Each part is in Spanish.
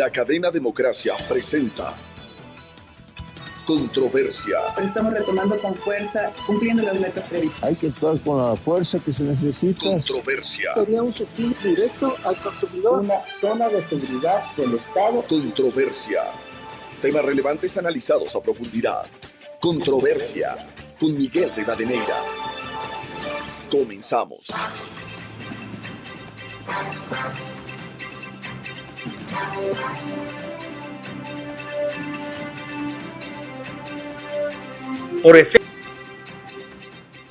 La cadena Democracia presenta Controversia. Estamos retomando con fuerza, cumpliendo las metas previstas. Hay que actuar con la fuerza que se necesita. Controversia. Sería un subsidio directo al consumidor. Una zona de seguridad del Estado. Controversia. Temas relevantes analizados a profundidad. Controversia. Con Miguel Rivadeneira. Comenzamos.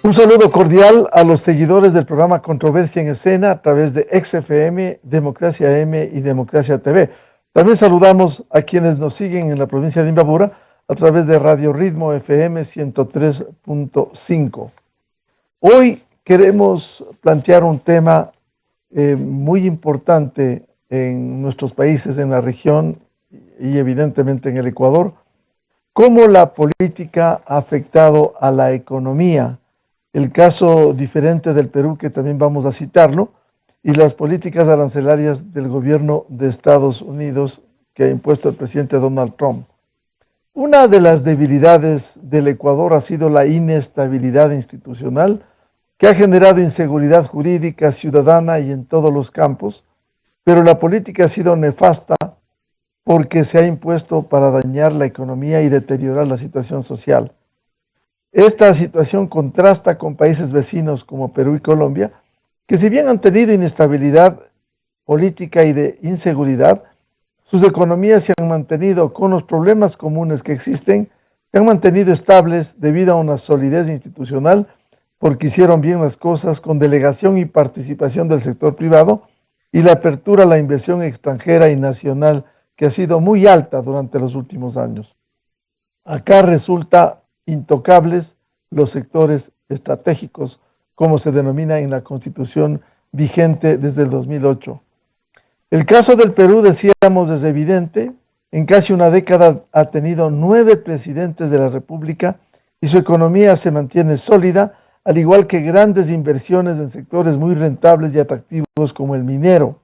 Un saludo cordial a los seguidores del programa Controversia en Escena a través de XFM, Democracia M y Democracia TV. También saludamos a quienes nos siguen en la provincia de Imbabura a través de Radio Ritmo FM 103.5. Hoy queremos plantear un tema muy importante en nuestros países, en la región y evidentemente en el Ecuador, cómo la política ha afectado a la economía. El caso diferente del Perú, que también vamos a citarlo, y las políticas arancelarias del gobierno de Estados Unidos que ha impuesto el presidente Donald Trump. Una de las debilidades del Ecuador ha sido la inestabilidad institucional, que ha generado inseguridad jurídica, ciudadana y en todos los campos, pero la política ha sido nefasta porque se ha impuesto para dañar la economía y deteriorar la situación social. Esta situación contrasta con países vecinos como Perú y Colombia, que si bien han tenido inestabilidad política y de inseguridad, sus economías se han mantenido con los problemas comunes que existen, se han mantenido estables debido a una solidez institucional, porque hicieron bien las cosas con delegación y participación del sector privado y la apertura a la inversión extranjera y nacional, que ha sido muy alta durante los últimos años. Acá resulta intocables los sectores estratégicos, como se denomina en la Constitución vigente desde el 2008. El caso del Perú, decíamos, es evidente. En casi una década ha tenido 9 presidentes de la República y su economía se mantiene sólida, al igual que grandes inversiones en sectores muy rentables y atractivos como el minero.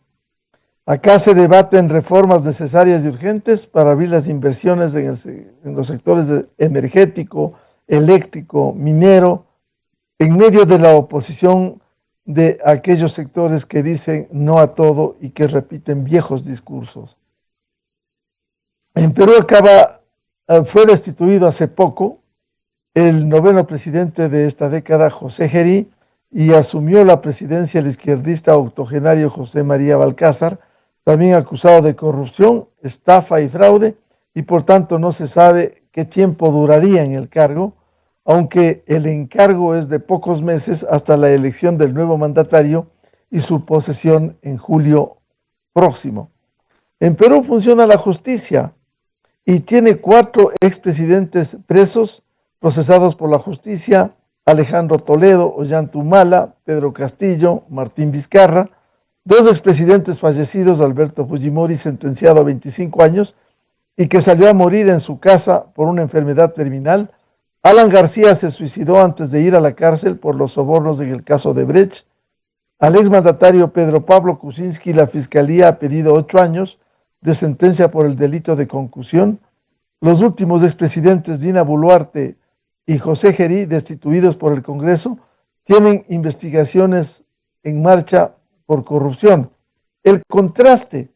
Acá se debaten reformas necesarias y urgentes para abrir las inversiones en los sectores energético, eléctrico, minero, en medio de la oposición de aquellos sectores que dicen no a todo y que repiten viejos discursos. En Perú fue destituido hace poco el 9º presidente de esta década, José Gerí, y asumió la presidencia el izquierdista octogenario José María Balcázar, también acusado de corrupción, estafa y fraude, y por tanto no se sabe qué tiempo duraría en el cargo, aunque el encargo es de pocos meses hasta la elección del nuevo mandatario y su posesión en julio próximo. En Perú funciona la justicia y tiene 4 expresidentes presos, procesados por la justicia: Alejandro Toledo, Ollantumala, Pedro Castillo, Martín Vizcarra; 2 expresidentes fallecidos, Alberto Fujimori, sentenciado a 25 años y que salió a morir en su casa por una enfermedad terminal; Alan García se suicidó antes de ir a la cárcel por los sobornos en el caso de Brecht; al exmandatario Pedro Pablo Kuczynski la Fiscalía ha pedido 8 años de sentencia por el delito de concusión; los últimos expresidentes Dina Boluarte y José Gerí, destituidos por el Congreso, tienen investigaciones en marcha por corrupción. El contraste: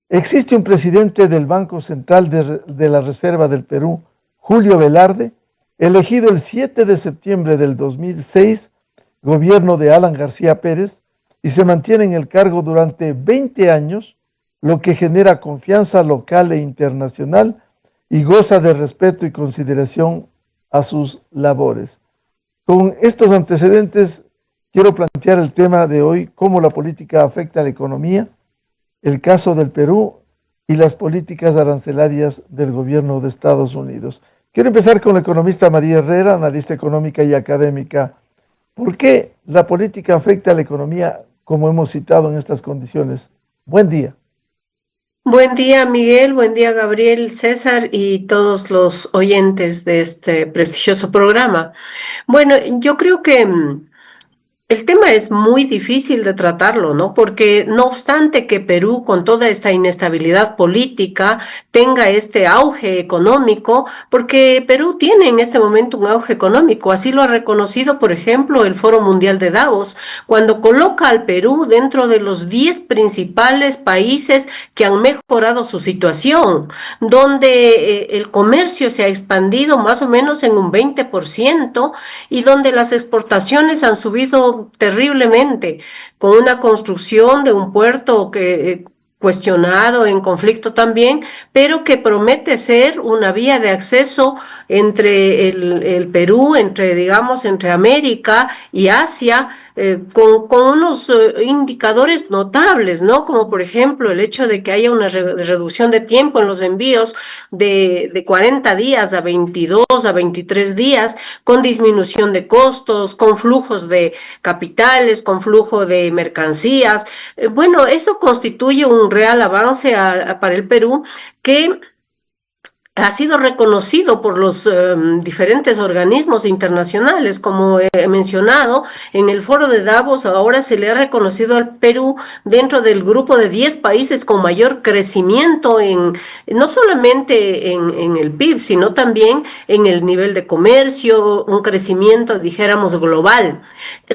existe un presidente del Banco Central de la Reserva del Perú, Julio Velarde, elegido el 7 de septiembre del 2006, gobierno de Alan García Pérez, y se mantiene en el cargo durante 20 años, lo que genera confianza local e internacional y goza de respeto y consideración a sus labores. Con estos antecedentes, quiero plantear el tema de hoy: cómo la política afecta a la economía, el caso del Perú y las políticas arancelarias del gobierno de Estados Unidos. Quiero empezar con la economista María Herrera, analista económica y académica. ¿Por qué la política afecta a la economía, como hemos citado en estas condiciones? Buen día. Buen día, Miguel, buen día, Gabriel, César y todos los oyentes de este prestigioso programa. Bueno, yo creo que El tema es muy difícil de tratarlo, ¿no? Porque no obstante que Perú, con toda esta inestabilidad política, tenga este auge económico, porque Perú tiene en este momento un auge económico, así lo ha reconocido, por ejemplo, el Foro Mundial de Davos, cuando coloca al Perú dentro de los 10 principales países que han mejorado su situación, donde el comercio se ha expandido más o menos en un 20% y donde las exportaciones han subido terriblemente, con una construcción de un puerto que cuestionado, en conflicto también, pero que promete ser una vía de acceso entre el Perú, digamos, entre América y Asia, con unos indicadores notables, ¿no? Como por ejemplo el hecho de que haya una reducción de tiempo en los envíos de 40 días a 22, a 23 días, con disminución de costos, con flujos de capitales, con flujo de mercancías. Bueno, eso constituye un real avance para el Perú que ha sido reconocido por los diferentes organismos internacionales, como he mencionado, en el foro de Davos ahora se le ha reconocido al Perú dentro del grupo de 10 países con mayor crecimiento no solamente en el PIB, sino también en el nivel de comercio, un crecimiento, dijéramos, global.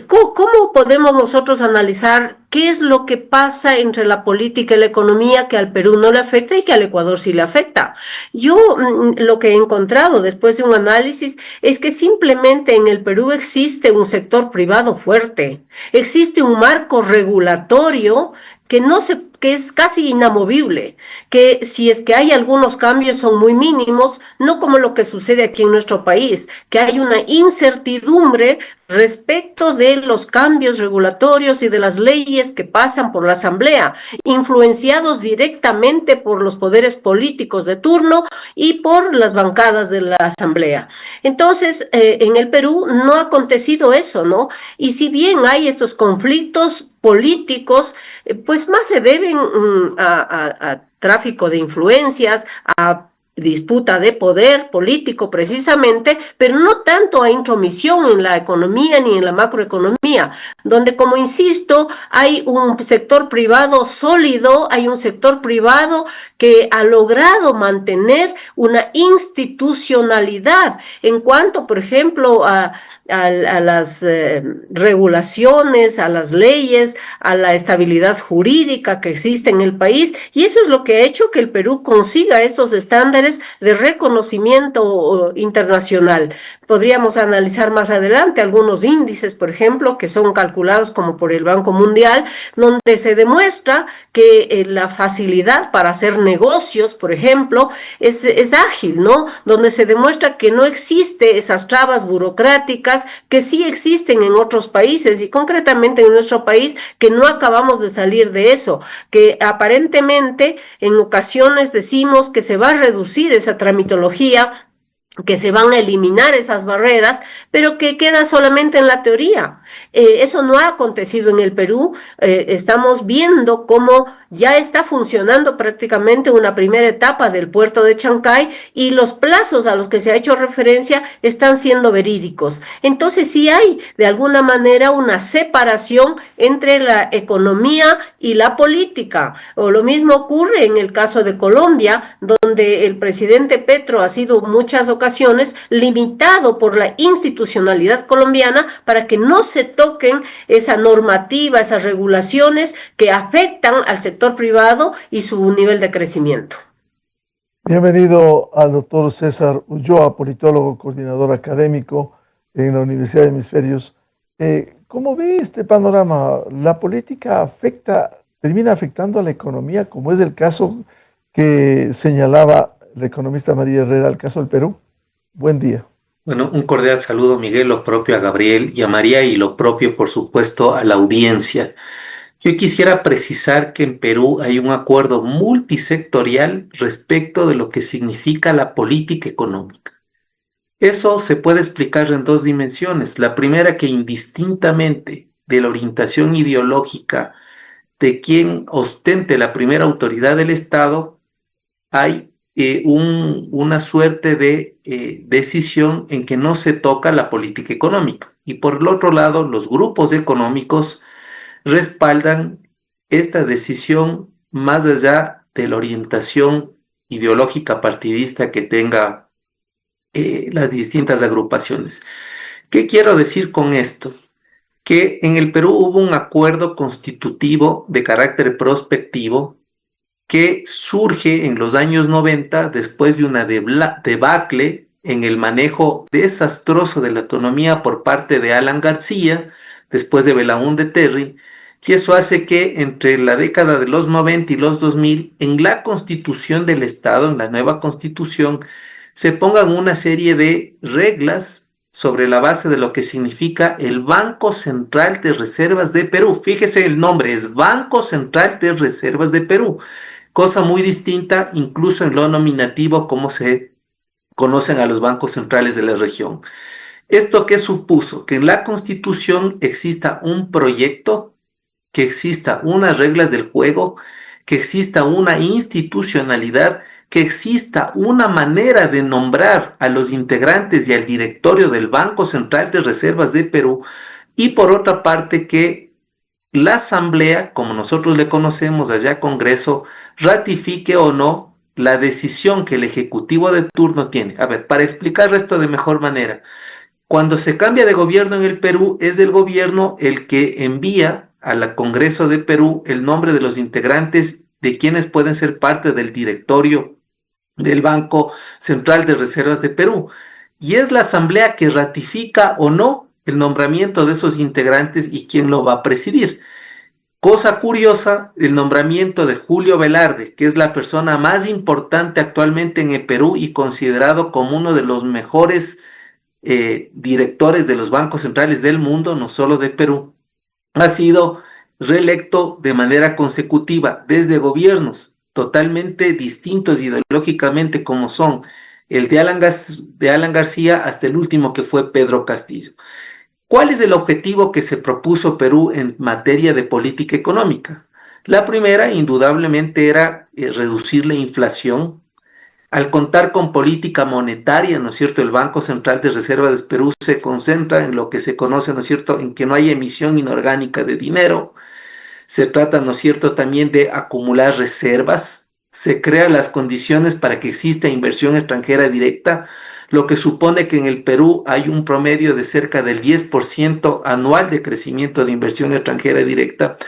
¿Cómo podemos nosotros analizar qué es lo que pasa entre la política y la economía que al Perú no le afecta y que al Ecuador sí le afecta? Yo lo que he encontrado después de un análisis es que simplemente en el Perú existe un sector privado fuerte, existe un marco regulatorio que es casi inamovible, que si es que hay algunos cambios son muy mínimos, no como lo que sucede aquí en nuestro país, que hay una incertidumbre respecto de los cambios regulatorios y de las leyes que pasan por la Asamblea, influenciados directamente por los poderes políticos de turno y por las bancadas de la Asamblea. Entonces, en el Perú no ha acontecido eso, ¿no? Y si bien hay estos conflictos políticos, pues más se deben a tráfico de influencias, a disputa de poder político precisamente, pero no tanto a intromisión en la economía ni en la macroeconomía, donde, como insisto, hay un sector privado sólido, hay un sector privado que ha logrado mantener una institucionalidad en cuanto, por ejemplo, a las regulaciones, a las leyes, a la estabilidad jurídica que existe en el país, y eso es lo que ha hecho que el Perú consiga estos estándares de reconocimiento internacional. Podríamos analizar más adelante algunos índices, por ejemplo, que son calculados como por el Banco Mundial, donde se demuestra que la facilidad para hacer negocios, por ejemplo, es ágil, ¿no? Donde se demuestra que no existe esas trabas burocráticas que sí existen en otros países y concretamente en nuestro país, que no acabamos de salir de eso, que aparentemente en ocasiones decimos que se va a reducir esa tramitología, que se van a eliminar esas barreras, pero que queda solamente en la teoría. Eso no ha acontecido en el Perú. Estamos viendo cómo ya está funcionando prácticamente una primera etapa del puerto de Chancay y los plazos a los que se ha hecho referencia están siendo verídicos. Entonces sí hay de alguna manera una separación entre la economía y la política. O lo mismo ocurre en el caso de Colombia, donde el presidente Petro ha sido muchas ocasiones limitado por la institucionalidad colombiana para que no se toquen esa normativa, esas regulaciones que afectan al sector privado y su nivel de crecimiento. Bienvenido al doctor César Ulloa, politólogo, coordinador académico en la Universidad de Hemisferios. ¿Cómo ve este panorama? ¿La política termina afectando a la economía, como es el caso que señalaba la economista María Herrera, el caso del Perú? Buen día. Bueno, un cordial saludo, Miguel, lo propio a Gabriel y a María, y lo propio, por supuesto, a la audiencia. Yo quisiera precisar que en Perú hay un acuerdo multisectorial respecto de lo que significa la política económica. Eso se puede explicar en dos dimensiones. La primera, que indistintamente de la orientación ideológica de quien ostente la primera autoridad del Estado, hay una suerte de decisión en que no se toca la política económica. Y por el otro lado, los grupos económicos respaldan esta decisión más allá de la orientación ideológica partidista que tenga las distintas agrupaciones. ¿Qué quiero decir con esto? Que en el Perú hubo un acuerdo constitutivo de carácter prospectivo que surge en los años 90 después de una debacle en el manejo desastroso de la autonomía por parte de Alan García, después de Belaúnde Terry, y eso hace que entre la década de los 90 y los 2000, en la constitución del Estado, en la nueva constitución, se pongan una serie de reglas sobre la base de lo que significa el Banco Central de Reservas de Perú. Fíjese el nombre, es Banco Central de Reservas de Perú, cosa muy distinta incluso en lo nominativo como se conocen a los bancos centrales de la región. ¿Esto qué supuso? Que en la Constitución exista un proyecto, que exista unas reglas del juego, que exista una institucionalidad, que exista una manera de nombrar a los integrantes y al directorio del Banco Central de Reservas de Perú, y por otra parte que la Asamblea, como nosotros le conocemos allá Congreso, ratifique o no la decisión que el Ejecutivo de turno tiene. A ver, para explicar esto de mejor manera, cuando se cambia de gobierno en el Perú, es el gobierno el que envía al Congreso de Perú el nombre de los integrantes de quienes pueden ser parte del directorio del Banco Central de Reservas de Perú. Y es la Asamblea que ratifica o no el nombramiento de esos integrantes y quién lo va a presidir. Cosa curiosa, el nombramiento de Julio Velarde, que es la persona más importante actualmente en el Perú y considerado como uno de los mejores directores de los bancos centrales del mundo, no solo de Perú, ha sido reelecto de manera consecutiva desde gobiernos totalmente distintos ideológicamente como son el de Alan García hasta el último que fue Pedro Castillo. ¿Cuál es el objetivo que se propuso Perú en materia de política económica? La primera, indudablemente, era reducir la inflación. Al contar con política monetaria, ¿no es cierto?, el Banco Central de Reservas de Perú se concentra en lo que se conoce, ¿no es cierto?, en que no hay emisión inorgánica de dinero. Se trata, ¿no es cierto?, también de acumular reservas. Se crean las condiciones para que exista inversión extranjera directa, lo que supone que en el Perú hay un promedio de cerca del 10% anual de crecimiento de inversión extranjera directa,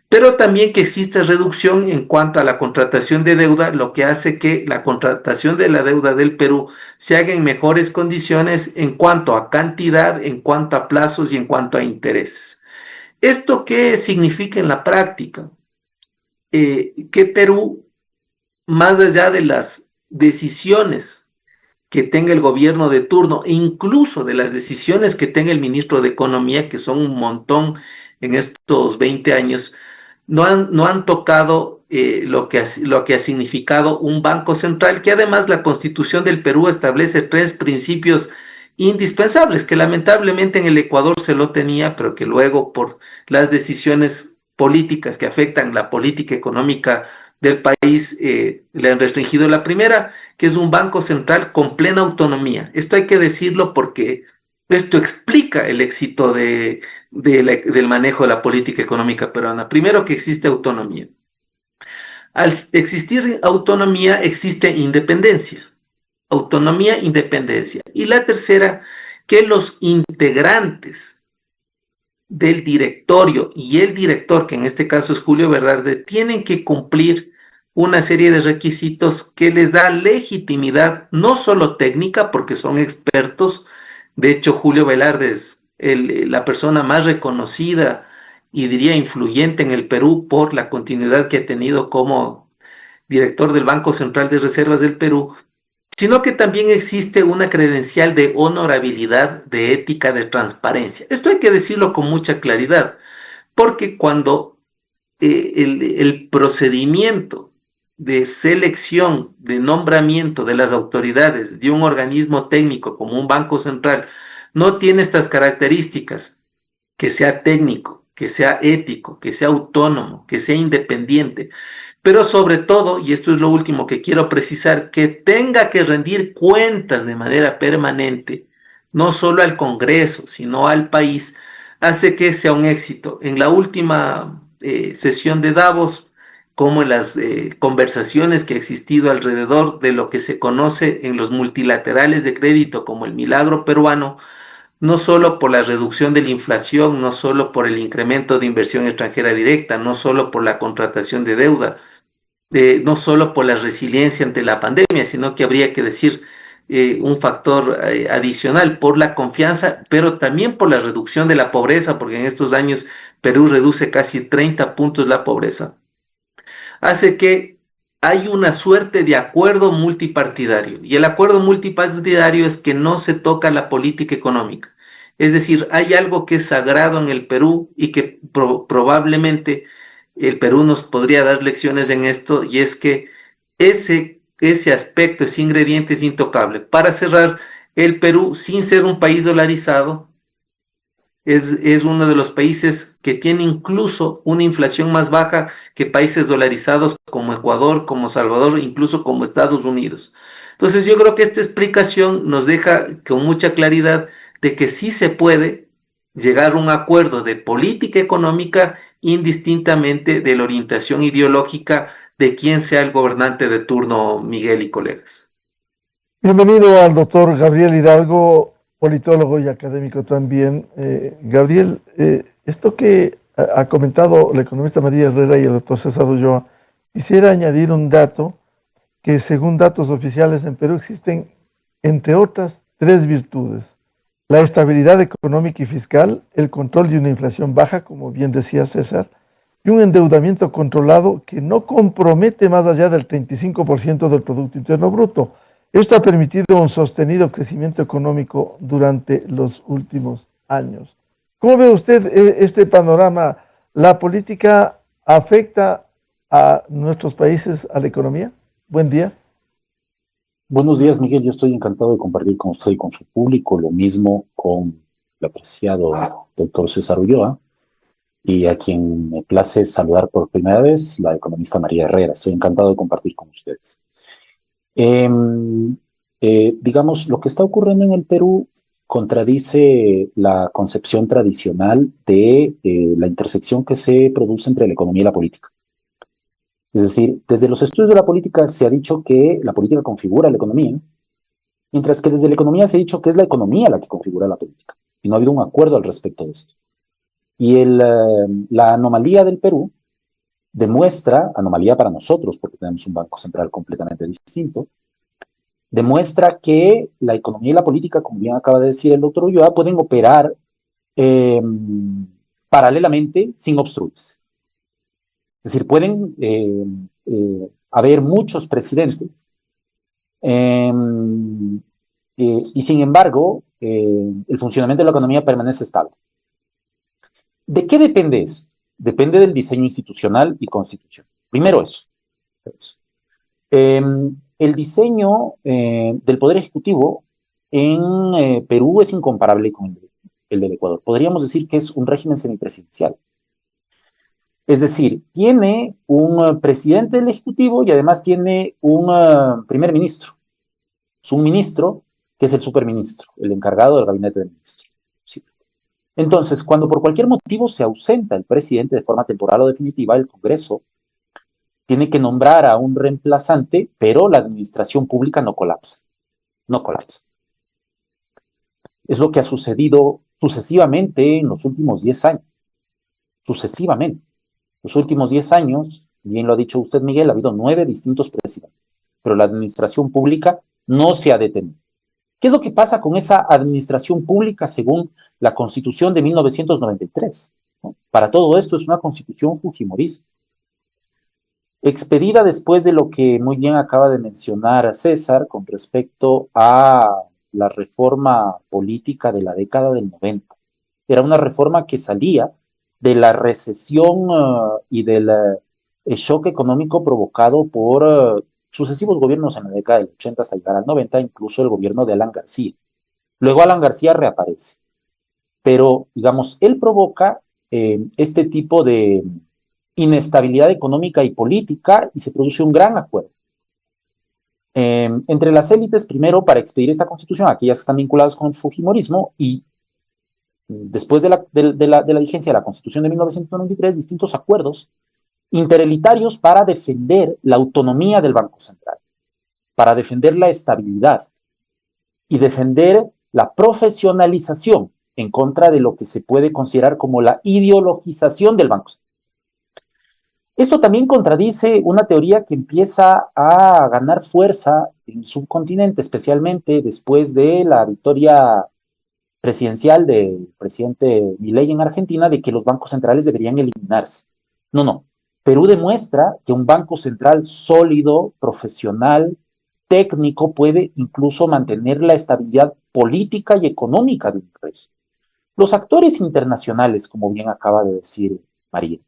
pero también que existe reducción en cuanto a la contratación de deuda, lo que hace que la contratación de la deuda del Perú se haga en mejores condiciones en cuanto a cantidad, en cuanto a plazos y en cuanto a intereses. ¿Esto qué significa en la práctica? Que Perú, más allá de las decisiones que tenga el gobierno de turno, e incluso de las decisiones que tenga el ministro de Economía, que son un montón en estos 20 años, no han tocado lo que ha significado un banco central, que además la Constitución del Perú establece 3 principios indispensables, que lamentablemente en el Ecuador se lo tenía, pero que luego por las decisiones políticas que afectan la política económica del país le han restringido. La primera, que es un banco central con plena autonomía. Esto hay que decirlo porque esto explica el éxito del manejo de la política económica peruana. Primero, que existe autonomía. Al existir autonomía, existe independencia. Autonomía, independencia. Y la tercera, que los integrantes del directorio y el director, que en este caso es Julio Velarde, tienen que cumplir una serie de requisitos que les da legitimidad, no solo técnica, porque son expertos. De hecho, Julio Velarde es la persona más reconocida y diría influyente en el Perú por la continuidad que ha tenido como director del Banco Central de Reservas del Perú, sino que también existe una credencial de honorabilidad, de ética, de transparencia. Esto hay que decirlo con mucha claridad, porque cuando el procedimiento de selección, de nombramiento de las autoridades de un organismo técnico como un banco central no tiene estas características, que sea técnico, que sea ético, que sea autónomo, que sea independiente, pero sobre todo, y esto es lo último que quiero precisar, que tenga que rendir cuentas de manera permanente, no solo al Congreso, sino al país, hace que sea un éxito. En la última sesión de Davos, como en las conversaciones que ha existido alrededor de lo que se conoce en los multilaterales de crédito como el milagro peruano, no solo por la reducción de la inflación, no solo por el incremento de inversión extranjera directa, no solo por la contratación de deuda, no solo por la resiliencia ante la pandemia, sino que habría que decir un factor adicional por la confianza, pero también por la reducción de la pobreza, porque en estos años Perú reduce casi 30 puntos la pobreza, hace que hay una suerte de acuerdo multipartidario. Y el acuerdo multipartidario es que no se toca la política económica. Es decir, hay algo que es sagrado en el Perú y que probablemente el Perú nos podría dar lecciones en esto, y es que ese aspecto, ese ingrediente es intocable. Para cerrar, el Perú, sin ser un país dolarizado, es uno de los países que tiene incluso una inflación más baja que países dolarizados como Ecuador, como Salvador, incluso como Estados Unidos. Entonces yo creo que esta explicación nos deja con mucha claridad de que sí se puede llegar a un acuerdo de política económica indistintamente de la orientación ideológica de quién sea el gobernante de turno, Miguel y colegas. Bienvenido al doctor Gabriel Hidalgo, politólogo y académico también. Gabriel, esto que ha comentado la economista María Herrera y el doctor César Ulloa, quisiera añadir un dato que según datos oficiales en Perú existen, entre otras, 3 virtudes: la estabilidad económica y fiscal, el control de una inflación baja, como bien decía César, y un endeudamiento controlado que no compromete más allá del 35% del Producto Interno Bruto. Esto ha permitido un sostenido crecimiento económico durante los últimos años. ¿Cómo ve usted este panorama? ¿La política afecta a nuestros países, a la economía? Buen día. Buenos días, Miguel. Yo estoy encantado de compartir con usted y con su público, lo mismo con el apreciado doctor César Ulloa, y a quien me place saludar por primera vez, la economista María Herrera. Estoy encantado de compartir con ustedes. Digamos, lo que está ocurriendo en el Perú contradice la concepción tradicional de la intersección que se produce entre la economía y la política. Es decir, desde los estudios de la política se ha dicho que la política configura la economía, mientras que desde la economía se ha dicho que es la economía la que configura la política, y no ha habido un acuerdo al respecto de esto. Y la anomalía del Perú demuestra, anomalía para nosotros, porque tenemos un banco central completamente distinto, demuestra que la economía y la política, como bien acaba de decir el doctor Ulloa, pueden operar paralelamente sin obstruirse. Es decir, pueden haber muchos presidentes y sin embargo el funcionamiento de la economía permanece estable. ¿De qué depende eso? Depende del diseño institucional y constitucional. Primero eso. El diseño del Poder Ejecutivo en Perú es incomparable con el del Ecuador. Podríamos decir que es un régimen semipresidencial. Es decir, tiene un presidente del Ejecutivo y además tiene un primer ministro. Es un ministro que es el superministro, el encargado del gabinete del ministro. Sí. Entonces, cuando por cualquier motivo se ausenta el presidente de forma temporal o definitiva, el Congreso tiene que nombrar a un reemplazante, pero la administración pública no colapsa. No colapsa. Es lo que ha sucedido sucesivamente en los últimos 10 años. Sucesivamente. Los últimos 10 años, bien lo ha dicho usted, Miguel, ha habido 9 distintos presidentes, pero la administración pública no se ha detenido. ¿Qué es lo que pasa con esa administración pública según la Constitución de 1993? ¿No? Para todo esto es una constitución fujimorista, expedida después de lo que muy bien acaba de mencionar César con respecto a la reforma política de la década del 90. Era una reforma que salía de la recesión y del shock económico provocado por sucesivos gobiernos en la década del 80 hasta llegar al 90, incluso el gobierno de Alan García. Luego Alan García reaparece, pero digamos, él provoca este tipo de inestabilidad económica y política y se produce un gran acuerdo entre las élites, primero para expedir esta constitución, aquellas que están vinculadas con el fujimorismo, y después de la vigencia de la constitución de 1993, distintos acuerdos interelitarios para defender la autonomía del Banco Central, para defender la estabilidad y defender la profesionalización en contra de lo que se puede considerar como la ideologización del Banco Central. Esto también contradice una teoría que empieza a ganar fuerza en el subcontinente, especialmente después de la victoria presidencial del presidente Milei en Argentina, de que los bancos centrales deberían eliminarse. No, no. Perú demuestra que un banco central sólido, profesional, técnico, puede incluso mantener la estabilidad política y económica de un régimen. Los actores internacionales, como bien acaba de decir María,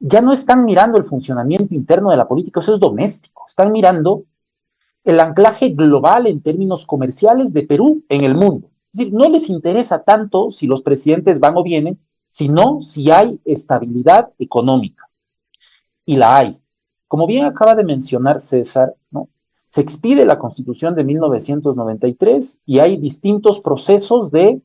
ya no están mirando el funcionamiento interno de la política, eso es doméstico, están mirando el anclaje global en términos comerciales de Perú en el mundo. Es decir, no les interesa tanto si los presidentes van o vienen, sino si hay estabilidad económica. Y la hay. Como bien acaba de mencionar César, ¿no? Se expide la Constitución de 1993 y hay distintos procesos de,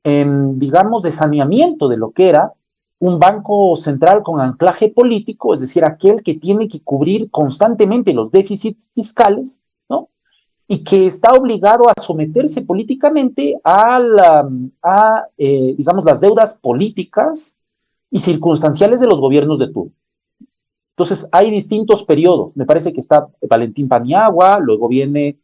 digamos, de saneamiento de lo que era un banco central con anclaje político, es decir, aquel que tiene que cubrir constantemente los déficits fiscales, ¿no? Y que está obligado a someterse políticamente digamos, las deudas políticas y circunstanciales de los gobiernos de turno. Entonces, hay distintos periodos. Me parece que está Valentín Paniagua, luego viene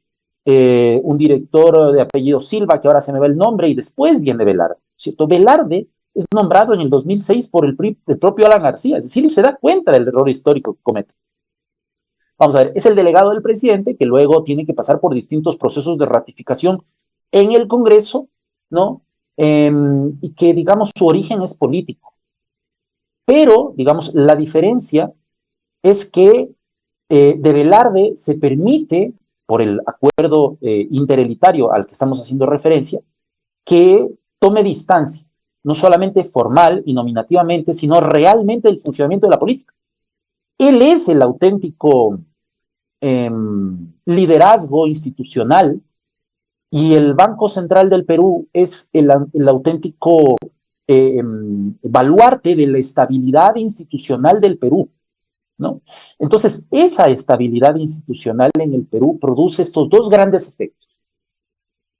un director de apellido Silva, que ahora se me va el nombre, y después viene Velarde, ¿cierto? Velarde es nombrado en el 2006 por el propio Alan García, es decir, se da cuenta del error histórico que comete. Vamos a ver, es el delegado del presidente que luego tiene que pasar por distintos procesos de ratificación en el Congreso, ¿no? Y que, digamos, su origen es político. Pero, digamos, la diferencia es que de Velarde se permite, por el acuerdo interelitario al que estamos haciendo referencia, que tome distancia, no solamente formal y nominativamente, sino realmente del funcionamiento de la política. Él es el auténtico liderazgo institucional y el Banco Central del Perú es el auténtico baluarte de la estabilidad institucional del Perú, ¿no? Entonces, esa estabilidad institucional en el Perú produce estos dos grandes efectos.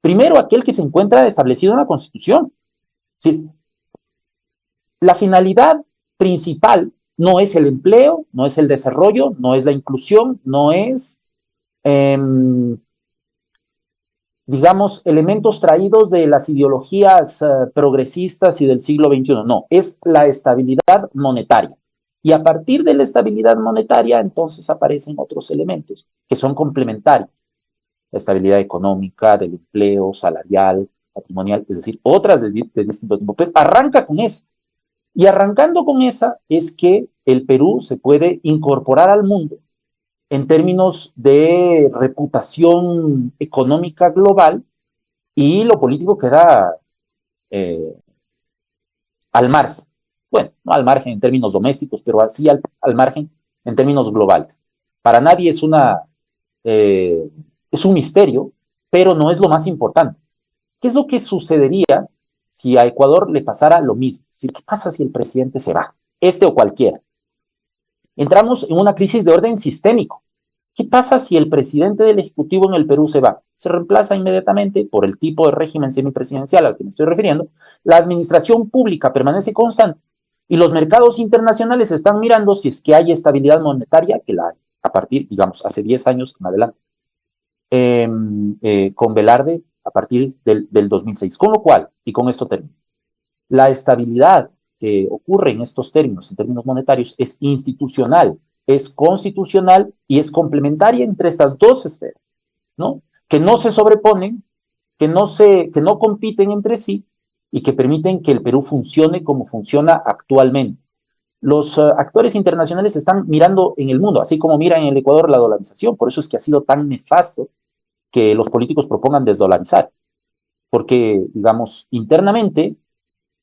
Primero, aquel que se encuentra establecido en la Constitución. Es decir, la finalidad principal no es el empleo, no es el desarrollo, no es la inclusión, no es, digamos, elementos traídos de las ideologías progresistas y del siglo XXI. No, es la estabilidad monetaria. Y a partir de la estabilidad monetaria, entonces aparecen otros elementos que son complementarios. La estabilidad económica, del empleo, salarial, patrimonial, es decir, otras de distinto tipo. Pero arranca con esa. Y arrancando con esa es que el Perú se puede incorporar al mundo en términos de reputación económica global y lo político queda al margen. Bueno, no al margen en términos domésticos, pero sí al margen en términos globales. Para nadie es un misterio, pero no es lo más importante. ¿Qué es lo que sucedería si a Ecuador le pasara lo mismo? Es decir, ¿qué pasa si el presidente se va? Este o cualquiera. Entramos en una crisis de orden sistémico. ¿Qué pasa si el presidente del Ejecutivo en el Perú se va? Se reemplaza inmediatamente por el tipo de régimen semipresidencial al que me estoy refiriendo. La administración pública permanece constante y los mercados internacionales están mirando si es que hay estabilidad monetaria, que la hay, a partir, digamos, hace 10 años en adelante, con Velarde a partir del 2006. Con lo cual, y con esto termino, la estabilidad que ocurre en estos términos, en términos monetarios, es institucional, es constitucional y es complementaria entre estas dos esferas, ¿no? Que no se sobreponen, que no compiten entre sí y que permiten que el Perú funcione como funciona actualmente. Los actores internacionales están mirando en el mundo, así como miran en el Ecuador la dolarización. Por eso es que ha sido tan nefasto que los políticos propongan desdolarizar. Porque, digamos, internamente,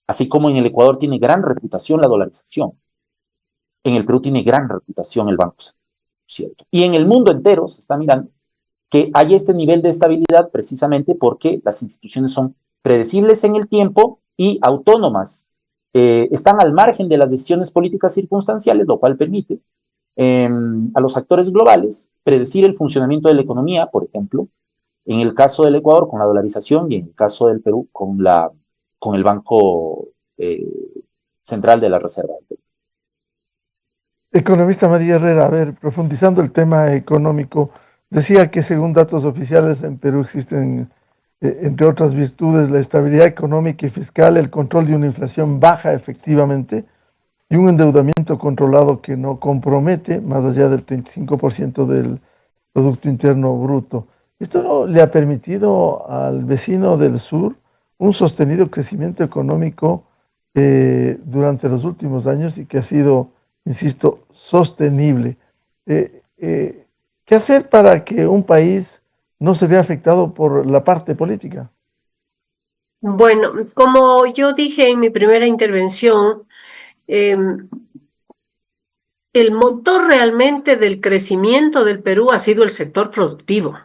así como en el Ecuador tiene gran reputación la dolarización, en el Perú tiene gran reputación el Banco Central, ¿cierto? Y en el mundo entero se está mirando que hay este nivel de estabilidad precisamente porque las instituciones son predecibles en el tiempo y autónomas. Están al margen de las decisiones políticas circunstanciales, lo cual permite a los actores globales predecir el funcionamiento de la economía, por ejemplo, en el caso del Ecuador con la dolarización y en el caso del Perú con el Banco Central de la Reserva del Perú. Economista María Herrera, a ver, profundizando el tema económico, decía que según datos oficiales en Perú existen, entre otras virtudes, la estabilidad económica y fiscal, el control de una inflación baja efectivamente y un endeudamiento controlado que no compromete más allá del 35% del Producto Interno Bruto. Esto le ha permitido al vecino del sur un sostenido crecimiento económico durante los últimos años y que ha sido, insisto, sostenible. ¿Qué hacer para que un país no se vea afectado por la parte política? Bueno, como yo dije en mi primera intervención, el motor realmente del crecimiento del Perú ha sido el sector productivo.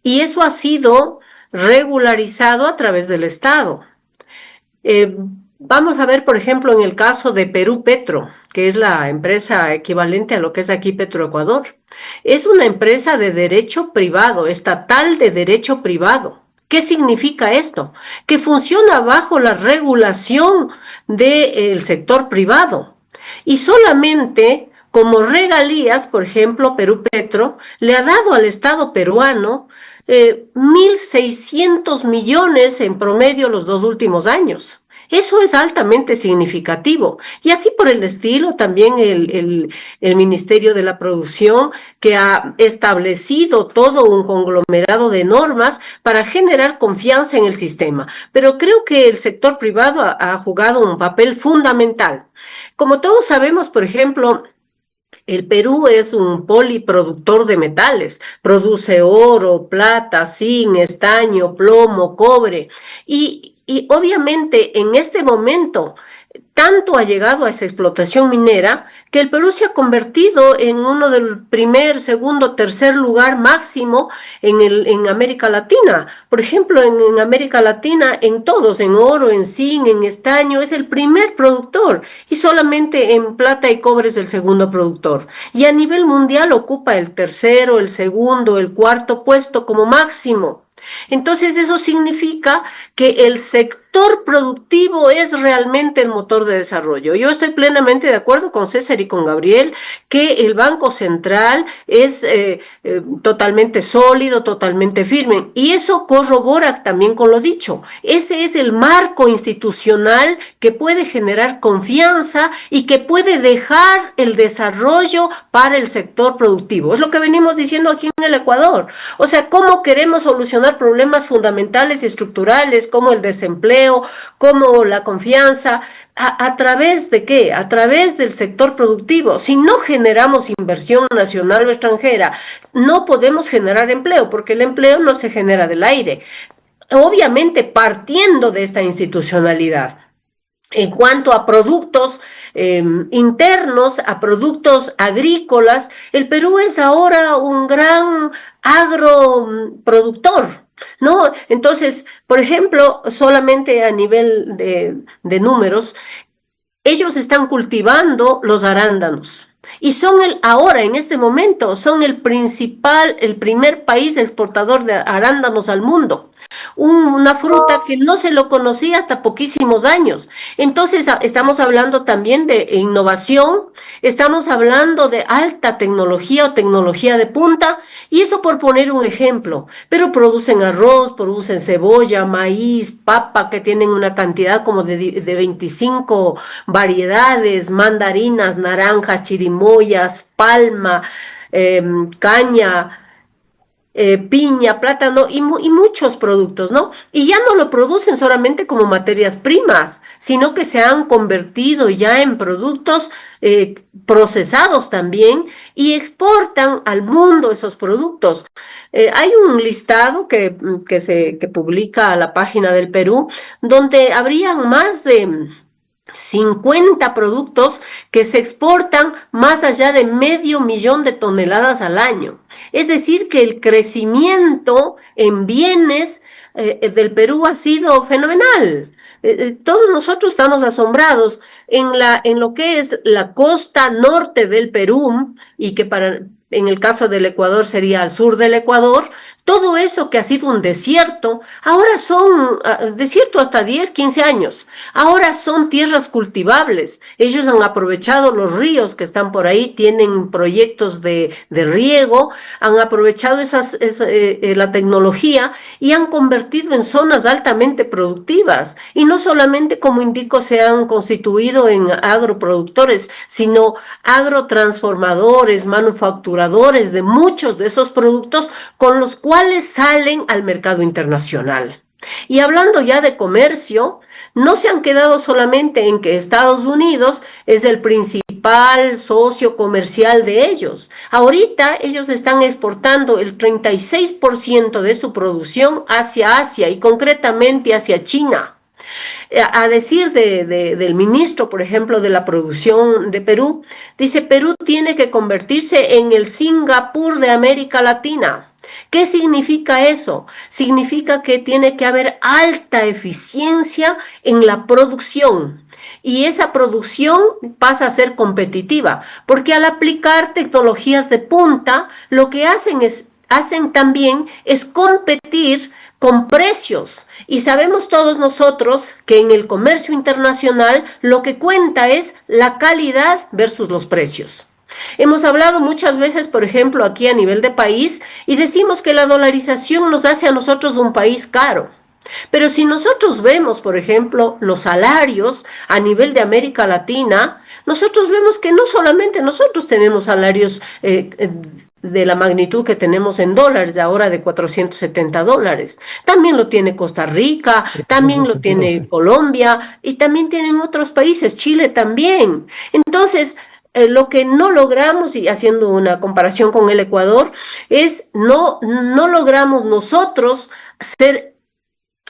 Y eso ha sido regularizado a través del Estado. Vamos a ver, por ejemplo, en el caso de Perú Petro, que es la empresa equivalente a lo que es aquí Petroecuador. Es una empresa de derecho privado, estatal de derecho privado. ¿Qué significa esto? Que funciona bajo la regulación del sector privado. Y solamente como regalías, por ejemplo, Perú Petro le ha dado al Estado peruano 1.600 millones en promedio los 2 últimos años. Eso es altamente significativo. Y así por el estilo, también el Ministerio de la Producción, que ha establecido todo un conglomerado de normas para generar confianza en el sistema. Pero creo que el sector privado ha jugado un papel fundamental. Como todos sabemos, por ejemplo, el Perú es un poliproductor de metales, produce oro, plata, zinc, estaño, plomo, cobre y obviamente en este momento tanto ha llegado a esa explotación minera que el Perú se ha convertido en uno del primer, segundo, tercer lugar máximo en América Latina. Por ejemplo, en América Latina, en todos, en oro, en zinc, en estaño, es el primer productor y solamente en plata y cobre es el segundo productor. Y a nivel mundial ocupa el tercero, el segundo, el cuarto puesto como máximo. Entonces eso significa que el sector productivo es realmente el motor de desarrollo. Yo estoy plenamente de acuerdo con César y con Gabriel que el Banco Central es totalmente sólido, totalmente firme y eso corrobora también con lo dicho. Ese es el marco institucional que puede generar confianza y que puede dejar el desarrollo para el sector productivo. Es lo que venimos diciendo aquí en el Ecuador. O sea, ¿cómo queremos solucionar problemas fundamentales y estructurales como el desempleo, como la confianza? ¿A través de qué? A través del sector productivo. Si no generamos inversión nacional o extranjera, no podemos generar empleo, porque el empleo no se genera del aire. Obviamente partiendo de esta institucionalidad. En cuanto a productos internos, a productos agrícolas, el Perú es ahora un gran agroproductor, ¿no? Entonces, por ejemplo, solamente a nivel de números, ellos están cultivando los arándanos. Y son ahora, en este momento, son el primer país exportador de arándanos al mundo. Una fruta que no se lo conocía hasta poquísimos años. Entonces, estamos hablando también de innovación, estamos hablando de alta tecnología o tecnología de punta, y eso por poner un ejemplo. Pero producen arroz, producen cebolla, maíz, papa, que tienen una cantidad como de 25 variedades, mandarinas, naranjas, chirimoyas, palma, caña, piña, plátano y muchos productos, ¿no? Y ya no lo producen solamente como materias primas, sino que se han convertido ya en productos procesados también y exportan al mundo esos productos. Hay un listado que publica la página del Perú, donde habrían más de 50 productos que se exportan más allá de 500.000 de toneladas al año. Es decir, que el crecimiento en bienes del Perú ha sido fenomenal. Todos nosotros estamos asombrados en lo que es la costa norte del Perú y que en el caso del Ecuador sería al sur del Ecuador. Todo eso que ha sido un desierto, ahora son desierto hasta 10, 15 años. Ahora son tierras cultivables. Ellos han aprovechado los ríos que están por ahí, tienen proyectos de riego, han aprovechado la tecnología y han convertido en zonas altamente productivas. Y no solamente, como indico, se han constituido en agroproductores, sino agrotransformadores, manufacturadores de muchos de esos productos con los cuales salen al mercado internacional. Y hablando ya de comercio, no se han quedado solamente en que Estados Unidos es el principal socio comercial de ellos. Ahorita ellos están exportando el 36% de su producción hacia Asia y concretamente hacia China. A decir del ministro, por ejemplo, de la producción de Perú, dice: Perú tiene que convertirse en el Singapur de América Latina. ¿Qué significa eso? Significa que tiene que haber alta eficiencia en la producción. Y esa producción pasa a ser competitiva, porque al aplicar tecnologías de punta, lo que hacen también es competir con precios. Y sabemos todos nosotros que en el comercio internacional lo que cuenta es la calidad versus los precios. Hemos hablado muchas veces, por ejemplo, aquí a nivel de país, y decimos que la dolarización nos hace a nosotros un país caro. Pero si nosotros vemos, por ejemplo, los salarios a nivel de América Latina, nosotros vemos que no solamente nosotros tenemos salarios de la magnitud que tenemos en dólares, ahora de $470. También lo tiene Costa Rica, también lo tiene Colombia y también tienen otros países, Chile también. Entonces, lo que no logramos, y haciendo una comparación con el Ecuador, es no logramos nosotros ser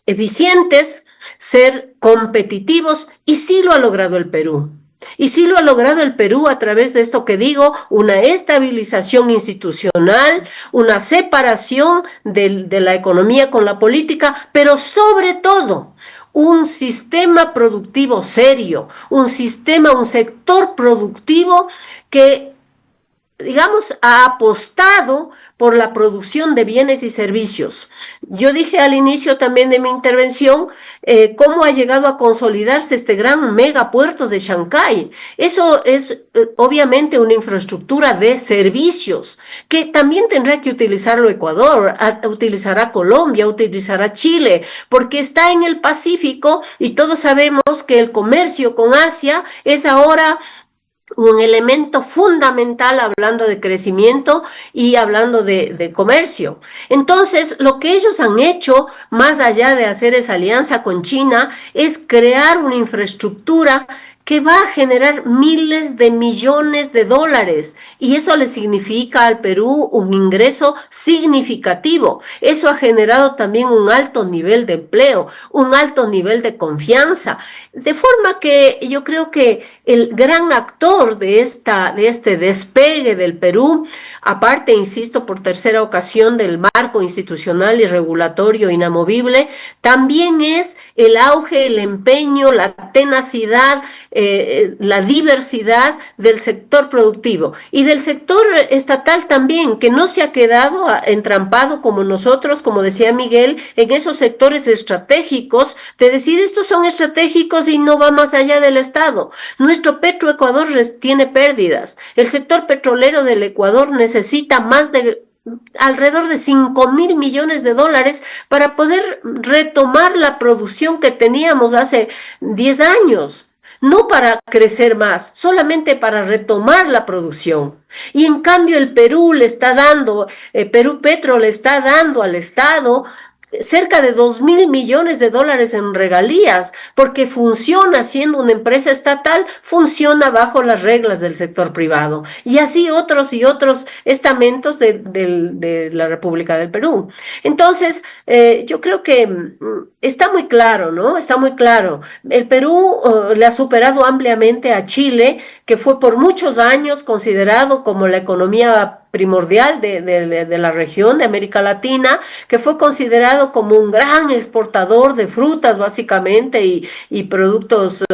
eficientes, ser competitivos, y sí lo ha logrado el Perú. Y sí lo ha logrado el Perú a través de esto que digo, una estabilización institucional, una separación de la economía con la política, pero sobre todo un sistema productivo serio, un sector productivo que, digamos, ha apostado por la producción de bienes y servicios. Yo dije al inicio también de mi intervención cómo ha llegado a consolidarse este gran megapuerto de Chancay. Eso es obviamente una infraestructura de servicios que también tendrá que utilizarlo Ecuador, utilizará Colombia, utilizará Chile, porque está en el Pacífico y todos sabemos que el comercio con Asia es ahora un elemento fundamental hablando de crecimiento y hablando de comercio. Entonces, lo que ellos han hecho, más allá de hacer esa alianza con China, es crear una infraestructura que va a generar miles de millones de dólares, y eso le significa al Perú un ingreso significativo. Eso ha generado también un alto nivel de empleo, un alto nivel de confianza, de forma que yo creo que el gran actor de este despegue del Perú, aparte, insisto, por tercera ocasión, del marco institucional y regulatorio inamovible, también es el auge, el empeño, la tenacidad, la diversidad del sector productivo y del sector estatal también, que no se ha quedado entrampado como nosotros, como decía Miguel, en esos sectores estratégicos, de decir estos son estratégicos y no va más allá del Estado. Nuestro Petroecuador tiene pérdidas. El sector petrolero del Ecuador necesita alrededor de 5.000 millones de dólares para poder retomar la producción que teníamos hace 10 años. No para crecer más, solamente para retomar la producción. Y en cambio el Perú Petro le está dando al Estado cerca de 2.000 millones de dólares en regalías, porque funciona siendo una empresa estatal, funciona bajo las reglas del sector privado. Y así otros y otros estamentos de la República del Perú. Entonces, yo creo que está muy claro, ¿no? Está muy claro. El Perú le ha superado ampliamente a Chile, que fue por muchos años considerado como la economía primordial de la región de América Latina, que fue considerado como un gran exportador de frutas básicamente y productos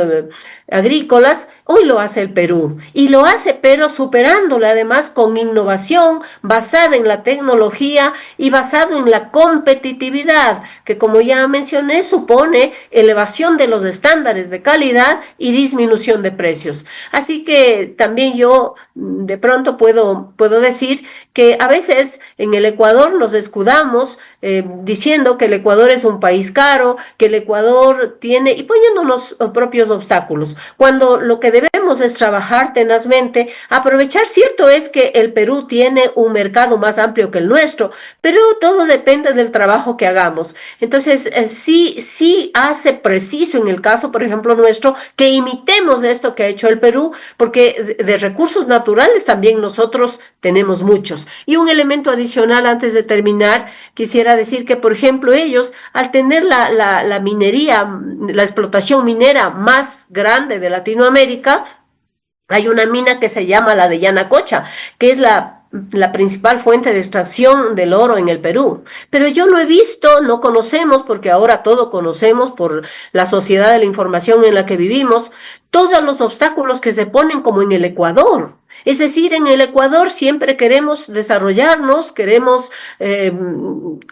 agrícolas. Hoy lo hace el Perú y lo hace pero superándolo además con innovación basada en la tecnología y basado en la competitividad, que como ya mencioné supone elevación de los estándares de calidad y disminución de precios. Así que también yo de pronto puedo decir que a veces en el Ecuador nos escudamos diciendo que el Ecuador es un país caro, que el Ecuador tiene, y poniéndonos propios obstáculos, cuando lo que debemos es trabajar tenazmente, aprovechar. Cierto es que el Perú tiene un mercado más amplio que el nuestro, pero todo depende del trabajo que hagamos. Entonces, sí hace preciso en el caso, por ejemplo, nuestro, que imitemos esto que ha hecho el Perú, porque de recursos naturales también nosotros tenemos muchos. Y un elemento adicional antes de terminar, quisiera decir que, por ejemplo, ellos, al tener la minería, la explotación minera más grande de Latinoamérica, hay una mina que se llama la de Yanacocha, que es la principal fuente de extracción del oro en el Perú. Pero yo no he visto, no conocemos, porque ahora todo conocemos por la sociedad de la información en la que vivimos, todos los obstáculos que se ponen como en el Ecuador. Es decir, en el Ecuador siempre queremos desarrollarnos, queremos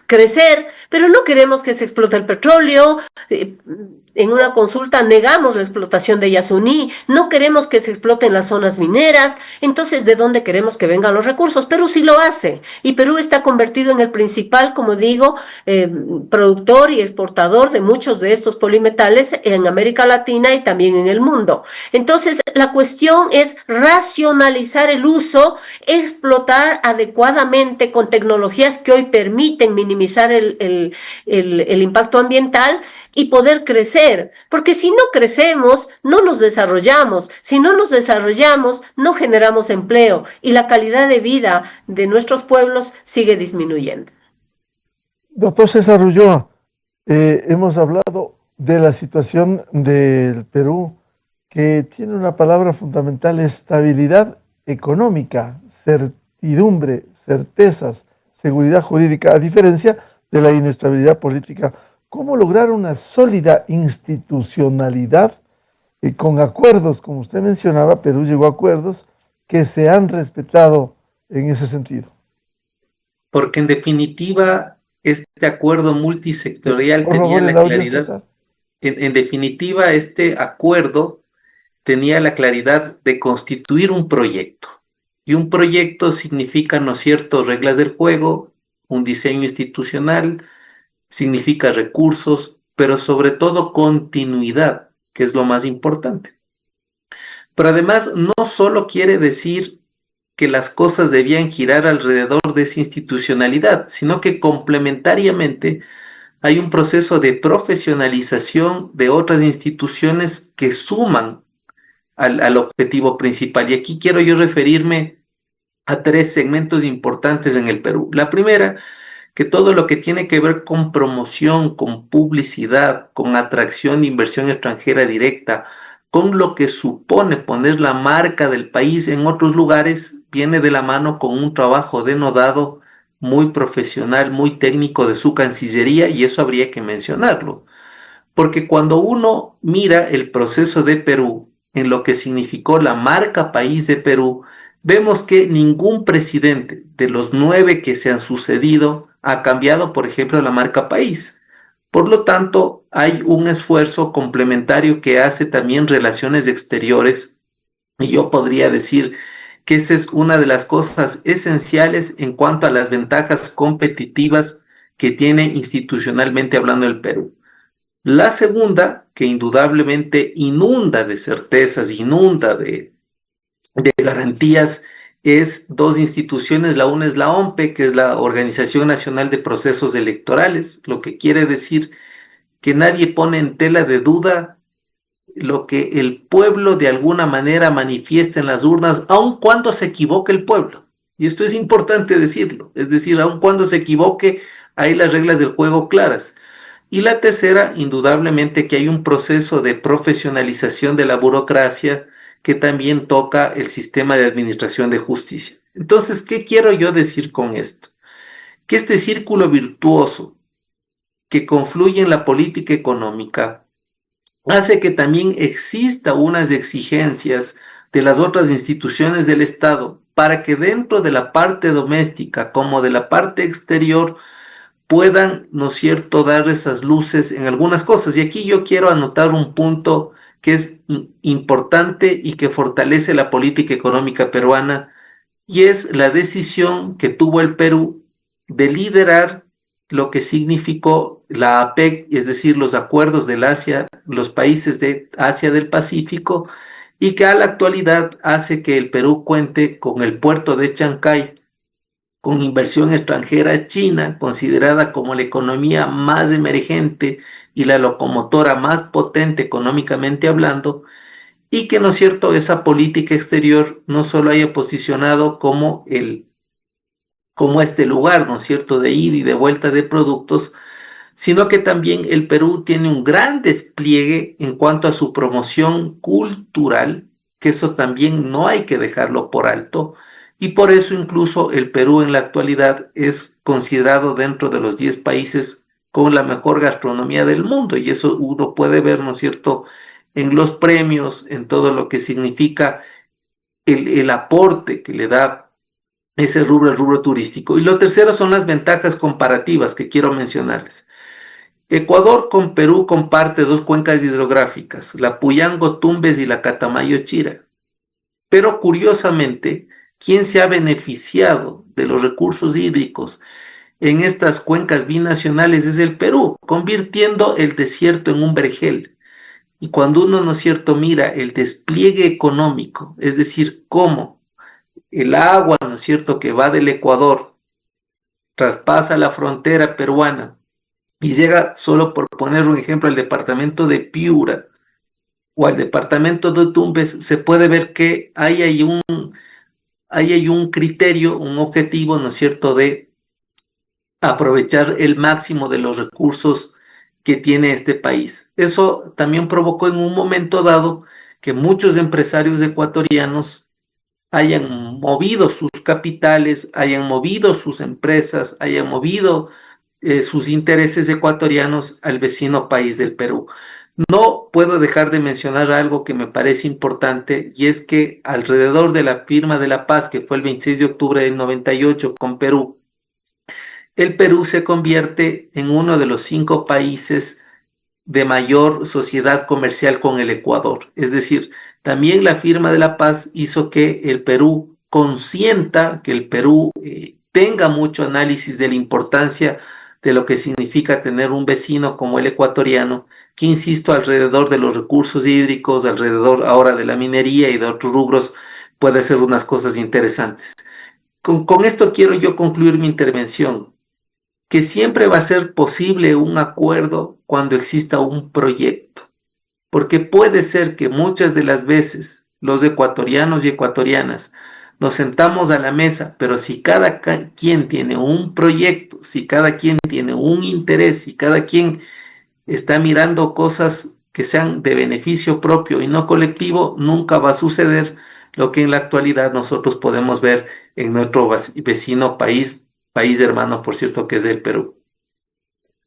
crecer, pero no queremos que se explote el petróleo. En una consulta negamos la explotación de Yasuní, no queremos que se exploten las zonas mineras. Entonces, ¿de dónde queremos que vengan los recursos? Perú sí lo hace, y Perú está convertido en el principal, como digo, productor y exportador de muchos de estos polimetales en América Latina y también en el mundo. Entonces, la cuestión es racionalizar el uso, explotar adecuadamente con tecnologías que hoy permiten minimizar el impacto ambiental y poder crecer, porque si no crecemos, no nos desarrollamos. Si no nos desarrollamos, no generamos empleo y la calidad de vida de nuestros pueblos sigue disminuyendo. Doctor César Ulloa, hemos hablado de la situación del Perú, que tiene una palabra fundamental: estabilidad económica, certidumbre, certezas, seguridad jurídica, a diferencia de la inestabilidad política. ¿Cómo lograr una sólida institucionalidad con acuerdos? Como usted mencionaba, Perú llegó a acuerdos que se han respetado en ese sentido. Porque en definitiva, este acuerdo multisectorial Por tenía favor, la el audio, claridad. César. En definitiva, este acuerdo tenía la claridad de constituir un proyecto. Y un proyecto significa, ¿no es cierto?, reglas del juego, un diseño institucional, significa recursos, pero sobre todo continuidad, que es lo más importante. Pero además, no solo quiere decir que las cosas debían girar alrededor de esa institucionalidad, sino que complementariamente hay un proceso de profesionalización de otras instituciones que suman al objetivo principal. Y aquí quiero yo referirme a 3 segmentos importantes en el Perú. La primera, que todo lo que tiene que ver con promoción, con publicidad, con atracción de inversión extranjera directa, con lo que supone poner la marca del país en otros lugares, viene de la mano con un trabajo denodado, muy profesional, muy técnico de su Cancillería, y eso habría que mencionarlo. Porque cuando uno mira el proceso de Perú en lo que significó la marca país de Perú, vemos que ningún presidente de los 9 que se han sucedido ha cambiado, por ejemplo, la marca país. Por lo tanto, hay un esfuerzo complementario que hace también Relaciones Exteriores, y yo podría decir que esa es una de las cosas esenciales en cuanto a las ventajas competitivas que tiene institucionalmente hablando el Perú. La segunda, que indudablemente inunda de certezas, inunda de garantías, es dos instituciones. La una es la OMPE, que es la Organización Nacional de Procesos Electorales, lo que quiere decir que nadie pone en tela de duda lo que el pueblo de alguna manera manifiesta en las urnas, aun cuando se equivoque el pueblo. Y esto es importante decirlo, es decir, aun cuando se equivoque, hay las reglas del juego claras. Y la tercera, indudablemente que hay un proceso de profesionalización de la burocracia que también toca el sistema de administración de justicia. Entonces, ¿qué quiero yo decir con esto? Que este círculo virtuoso que confluye en la política económica hace que también exista unas exigencias de las otras instituciones del Estado para que dentro de la parte doméstica como de la parte exterior puedan, ¿no es cierto?, dar esas luces en algunas cosas. Y aquí yo quiero anotar un punto que es importante y que fortalece la política económica peruana, y es la decisión que tuvo el Perú de liderar lo que significó la APEC, es decir, los acuerdos del Asia, los países de Asia del Pacífico, y que a la actualidad hace que el Perú cuente con el puerto de Chancay, con inversión extranjera china, considerada como la economía más emergente y la locomotora más potente económicamente hablando, y que, ¿no es cierto?, esa política exterior no solo haya posicionado como este lugar, ¿no es cierto?, de ida y de vuelta de productos, sino que también el Perú tiene un gran despliegue en cuanto a su promoción cultural, que eso también no hay que dejarlo por alto, y por eso incluso el Perú en la actualidad es considerado dentro de los 10 países con la mejor gastronomía del mundo, y eso uno puede ver, ¿no es cierto?, en los premios, en todo lo que significa el aporte que le da ese rubro, el rubro turístico. Y lo tercero son las ventajas comparativas que quiero mencionarles. Ecuador con Perú comparte dos cuencas hidrográficas, la Puyango-Tumbes y la Catamayo-Chira. Pero curiosamente, ¿quién se ha beneficiado de los recursos hídricos en estas cuencas binacionales? Es el Perú, convirtiendo el desierto en un vergel. Y cuando uno, ¿no es cierto?, mira el despliegue económico, es decir, cómo el agua, ¿no es cierto?, que va del Ecuador, traspasa la frontera peruana y llega, solo por poner un ejemplo, al departamento de Piura o al departamento de Tumbes, se puede ver que hay un criterio, un objetivo, ¿no es cierto?, de aprovechar el máximo de los recursos que tiene este país. Eso también provocó en un momento dado que muchos empresarios ecuatorianos hayan movido sus capitales, hayan movido sus empresas, hayan movido sus intereses ecuatorianos al vecino país del Perú. No puedo dejar de mencionar algo que me parece importante, y es que alrededor de la firma de la paz, que fue el 26 de octubre del 98 con Perú, el Perú se convierte en uno de los 5 países de mayor sociedad comercial con el Ecuador. Es decir, también la firma de la paz hizo que el Perú consienta, que el Perú tenga mucho análisis de la importancia de lo que significa tener un vecino como el ecuatoriano, que, insisto, alrededor de los recursos hídricos, alrededor ahora de la minería y de otros rubros, puede hacer unas cosas interesantes. Con esto quiero yo concluir mi intervención, que siempre va a ser posible un acuerdo cuando exista un proyecto, porque puede ser que muchas de las veces los ecuatorianos y ecuatorianas nos sentamos a la mesa, pero si cada quien tiene un proyecto, si cada quien tiene un interés, si cada quien está mirando cosas que sean de beneficio propio y no colectivo, nunca va a suceder lo que en la actualidad nosotros podemos ver en nuestro vecino país hermano, por cierto, que es el Perú.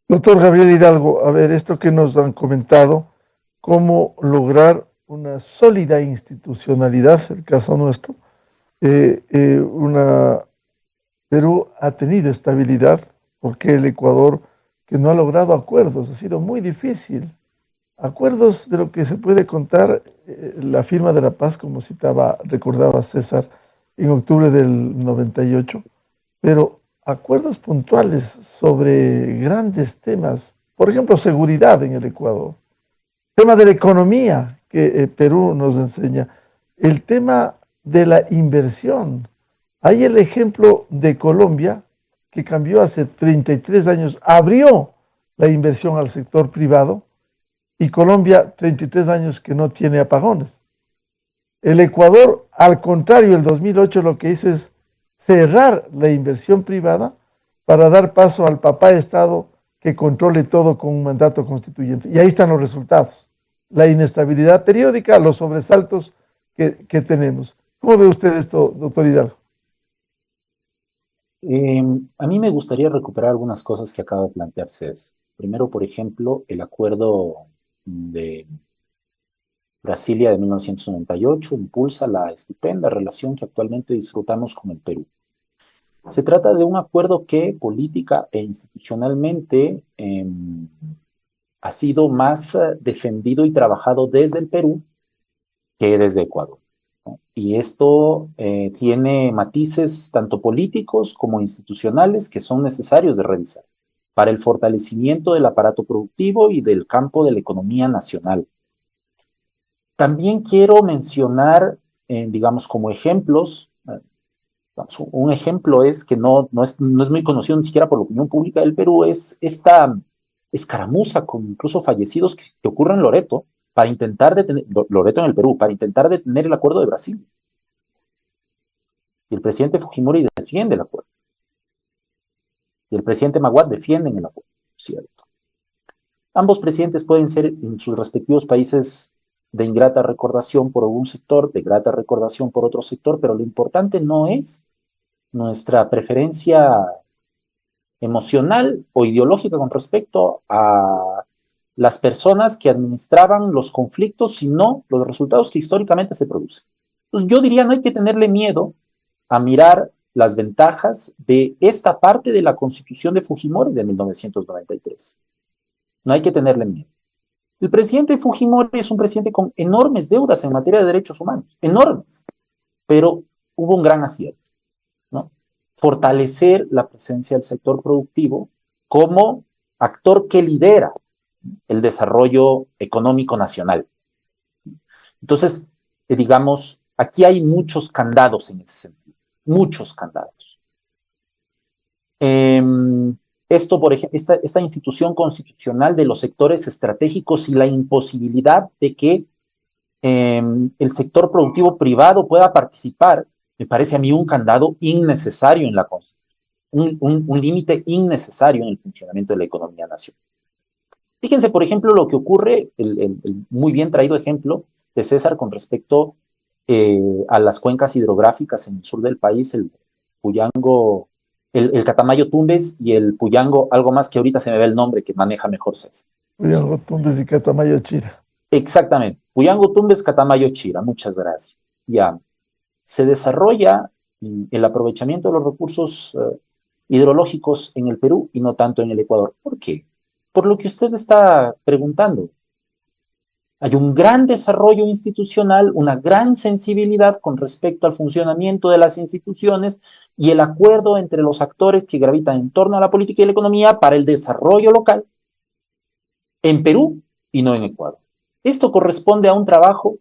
Doctor Gabriel Hidalgo, a ver, esto que nos han comentado, cómo lograr una sólida institucionalidad, el caso nuestro, Perú ha tenido estabilidad, porque el Ecuador, que no ha logrado acuerdos, ha sido muy difícil. Acuerdos de lo que se puede contar, la firma de la paz, como recordaba César, en octubre del 98, pero acuerdos puntuales sobre grandes temas, por ejemplo, seguridad en el Ecuador, tema de la economía que Perú nos enseña, el tema de la inversión, Hay el ejemplo de Colombia, que cambió hace 33 años, abrió la inversión al sector privado, y Colombia, 33 años que no tiene apagones. El Ecuador, al contrario, el 2008 lo que hizo es cerrar la inversión privada para dar paso al papá Estado que controle todo con un mandato constituyente. Y ahí están los resultados. La inestabilidad periódica, los sobresaltos que tenemos. ¿Cómo ve usted esto, doctor Hidalgo? A mí me gustaría recuperar algunas cosas que acaba de plantear César. Primero, por ejemplo, el acuerdo de Brasilia de 1998 impulsa la estupenda relación que actualmente disfrutamos con el Perú. Se trata de un acuerdo que política e institucionalmente ha sido más defendido y trabajado desde el Perú que desde Ecuador, ¿no? Y esto tiene matices tanto políticos como institucionales que son necesarios de revisar para el fortalecimiento del aparato productivo y del campo de la economía nacional. También quiero mencionar, digamos, como ejemplos, un ejemplo es que no es muy conocido ni siquiera por la opinión pública del Perú, es esta escaramuza con incluso fallecidos que ocurre en Loreto, para intentar detener, Loreto en el Perú, para intentar detener el acuerdo de Brasil. Y el presidente Fujimori defiende el acuerdo. Y el presidente Maguad defiende el acuerdo, ¿cierto? Ambos presidentes pueden ser en sus respectivos países de ingrata recordación por algún sector, de grata recordación por otro sector, pero lo importante no es nuestra preferencia emocional o ideológica con respecto a las personas que administraban los conflictos, sino los resultados que históricamente se producen. Entonces, yo diría, no hay que tenerle miedo a mirar las ventajas de esta parte de la Constitución de Fujimori de 1993. No hay que tenerle miedo. El presidente Fujimori es un presidente con enormes deudas en materia de derechos humanos, enormes, pero hubo un gran acierto, ¿no? Fortalecer la presencia del sector productivo como actor que lidera el desarrollo económico nacional. Entonces, digamos, aquí hay muchos candados en ese sentido, muchos candados. Esto, por ejemplo, esta institución constitucional de los sectores estratégicos y la imposibilidad de que el sector productivo privado pueda participar, me parece a mí un candado innecesario en la Constitución, un límite innecesario en el funcionamiento de la economía nacional. Fíjense, por ejemplo, lo que ocurre, el muy bien traído ejemplo de César con respecto a las cuencas hidrográficas en el sur del país, el Puyango, el Catamayo Tumbes y el Puyango, algo más que ahorita se me ve el nombre que maneja mejor César. Puyango Tumbes y Catamayo Chira. Exactamente, Puyango Tumbes, Catamayo Chira, muchas gracias. Ya, se desarrolla el aprovechamiento de los recursos hidrológicos en el Perú y no tanto en el Ecuador. ¿Por qué? Por lo que usted está preguntando. Hay un gran desarrollo institucional, una gran sensibilidad con respecto al funcionamiento de las instituciones y el acuerdo entre los actores que gravitan en torno a la política y la economía para el desarrollo local en Perú y no en Ecuador. Esto corresponde a un trabajo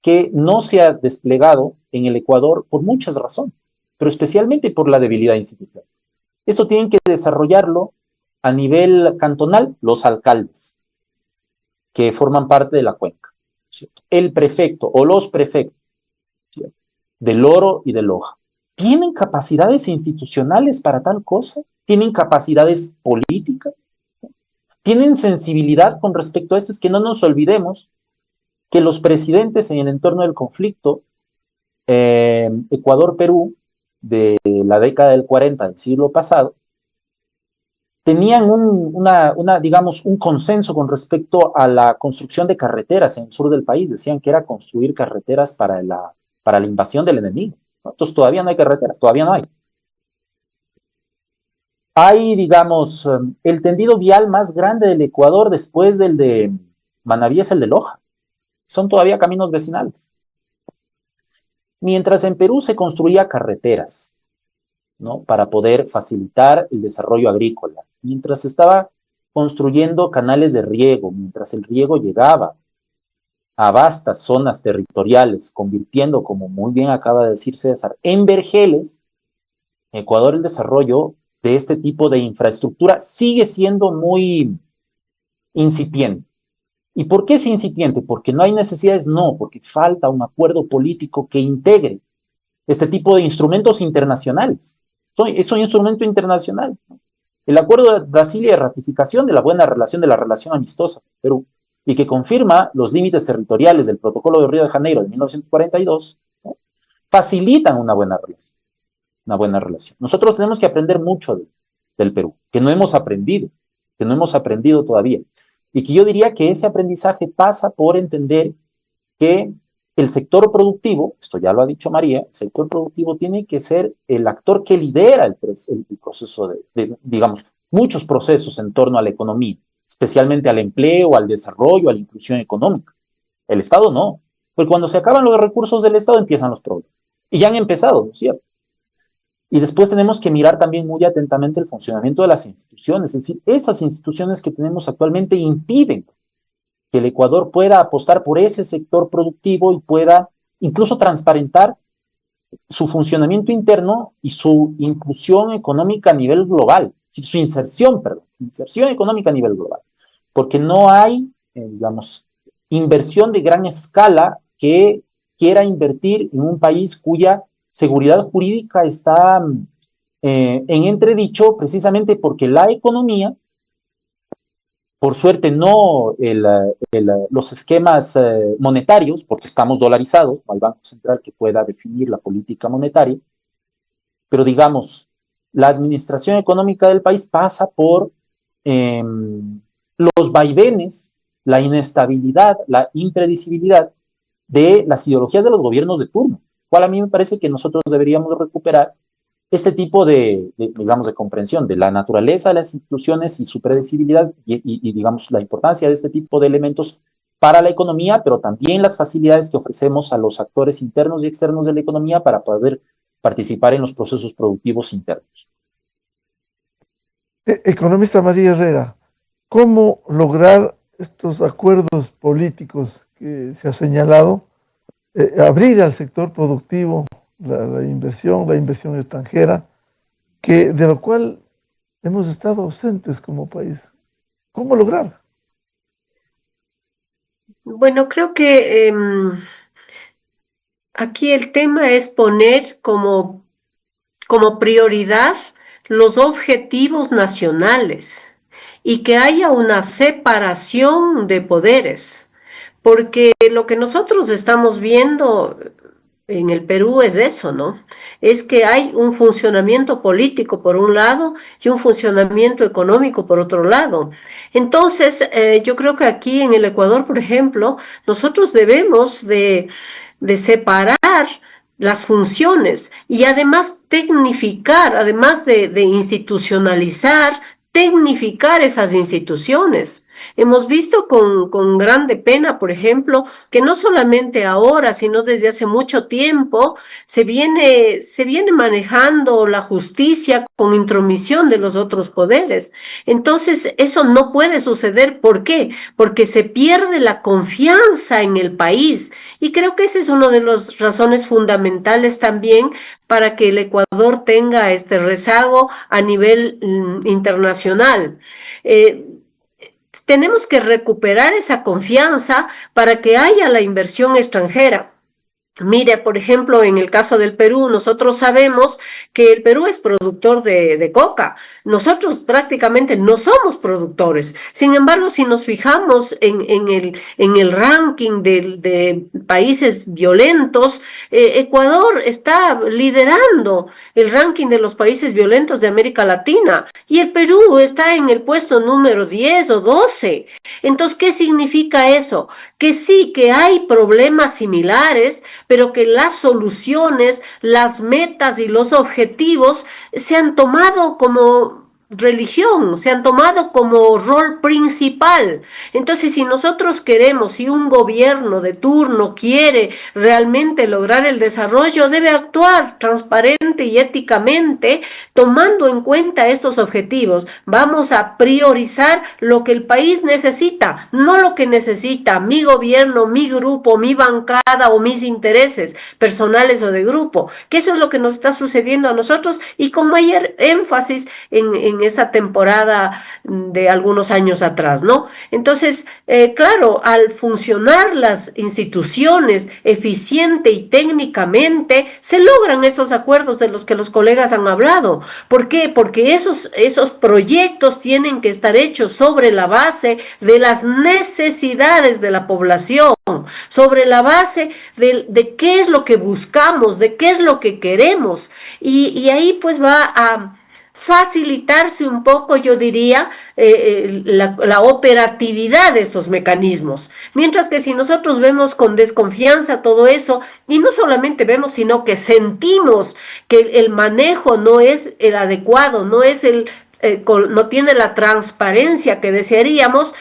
que no se ha desplegado en el Ecuador por muchas razones, pero especialmente por la debilidad institucional. Esto tienen que desarrollarlo a nivel cantonal los alcaldes que forman parte de la cuenca, ¿cierto? El prefecto o los prefectos, ¿cierto?, del Oro y del Loja. ¿Tienen capacidades institucionales para tal cosa? ¿Tienen capacidades políticas? ¿Tienen sensibilidad con respecto a esto? Es que no nos olvidemos que los presidentes en el entorno del conflicto, Ecuador-Perú, de la década del 40 del siglo pasado, tenían digamos, un consenso con respecto a la construcción de carreteras en el sur del país. Decían que era construir carreteras para la invasión del enemigo, ¿no? Entonces todavía no hay carreteras, todavía no hay. Hay, digamos, el tendido vial más grande del Ecuador después del de Manabí es el de Loja. Son todavía caminos vecinales. Mientras en Perú se construía carreteras, ¿no?, para poder facilitar el desarrollo agrícola, mientras se estaba construyendo canales de riego, mientras el riego llegaba a vastas zonas territoriales, convirtiendo, como muy bien acaba de decir César, en vergeles, Ecuador el desarrollo de este tipo de infraestructura sigue siendo muy incipiente. ¿Y por qué es incipiente? ¿Porque no hay necesidades? No, porque falta un acuerdo político que integre este tipo de instrumentos internacionales. Es un instrumento internacional. El acuerdo de Brasilia de ratificación de la buena relación, de la relación amistosa con Perú, y que confirma los límites territoriales del Protocolo de Río de Janeiro de 1942, ¿no? Facilitan una buena relación. Una buena relación. Nosotros tenemos que aprender mucho del Perú, que no hemos aprendido todavía. Y que yo diría que ese aprendizaje pasa por entender que el sector productivo, esto ya lo ha dicho María, el sector productivo tiene que ser el actor que lidera el proceso digamos, muchos procesos en torno a la economía, especialmente al empleo, al desarrollo, a la inclusión económica. El Estado no, porque cuando se acaban los recursos del Estado empiezan los problemas. Y ya han empezado, ¿no es cierto? Y después tenemos que mirar también muy atentamente el funcionamiento de las instituciones, es decir, estas instituciones que tenemos actualmente impiden que el Ecuador pueda apostar por ese sector productivo y pueda incluso transparentar su funcionamiento interno y su inclusión económica a nivel global, su inserción económica a nivel global, porque no hay, digamos, inversión de gran escala que quiera invertir en un país cuya seguridad jurídica está en entredicho precisamente porque la economía, por suerte no los esquemas monetarios, porque estamos dolarizados, no hay banco central que pueda definir la política monetaria, pero digamos, la administración económica del país pasa por los vaivenes, la inestabilidad, la impredecibilidad de las ideologías de los gobiernos de turno, cual a mí me parece que nosotros deberíamos recuperar este tipo digamos, de comprensión de la naturaleza de las instituciones y su predecibilidad y, digamos, la importancia de este tipo de elementos para la economía, pero también las facilidades que ofrecemos a los actores internos y externos de la economía para poder participar en los procesos productivos internos. Economista María Herrera, ¿cómo lograr estos acuerdos políticos que se ha señalado, abrir al sector productivo la inversión extranjera, de lo cual hemos estado ausentes como país? ¿Cómo lograr? Bueno, creo que aquí el tema es poner como prioridad los objetivos nacionales y que haya una separación de poderes, porque lo que nosotros estamos viendo en el Perú es eso, ¿no? Es que hay un funcionamiento político por un lado y un funcionamiento económico por otro lado. Entonces, yo creo que aquí en el Ecuador, por ejemplo, nosotros debemos de separar las funciones y además tecnificar, además de institucionalizar, tecnificar esas instituciones. Hemos visto con grande pena, por ejemplo, que no solamente ahora, sino desde hace mucho tiempo, se viene manejando la justicia con intromisión de los otros poderes. Entonces, eso no puede suceder. ¿Por qué? Porque se pierde la confianza en el país. Y creo que ese es uno de las razones fundamentales también para que el Ecuador tenga este rezago a nivel internacional. Tenemos que recuperar esa confianza para que haya la inversión extranjera. Mire, por ejemplo, en el caso del Perú, nosotros sabemos que el Perú es productor de coca. Nosotros prácticamente no somos productores. Sin embargo, si nos fijamos en el ranking de países violentos, Ecuador está liderando el ranking de los países violentos de América Latina y el Perú está en el puesto número 10 o 12. Entonces, ¿qué significa eso? Que sí, que hay problemas similares, pero que las soluciones, las metas y los objetivos se han tomado como religión, se han tomado como rol principal. Entonces, si nosotros queremos, si un gobierno de turno quiere realmente lograr el desarrollo, debe actuar transparente y éticamente, tomando en cuenta estos objetivos. Vamos a priorizar lo que el país necesita, no lo que necesita mi gobierno, mi grupo, mi bancada o mis intereses personales o de grupo, que eso es lo que nos está sucediendo a nosotros y con mayor énfasis en esa temporada de algunos años atrás, ¿no? Entonces, claro, al funcionar las instituciones eficiente y técnicamente, se logran esos acuerdos de los que los colegas han hablado. ¿Por qué? Porque esos proyectos tienen que estar hechos sobre la base de las necesidades de la población, sobre la base de qué es lo que buscamos, de qué es lo que queremos. Y ahí pues va a facilitarse un poco, yo diría, la operatividad de estos mecanismos. Mientras que si nosotros vemos con desconfianza todo eso, y no solamente vemos, sino que sentimos que el manejo no es el adecuado, no es no tiene la transparencia que desearíamos,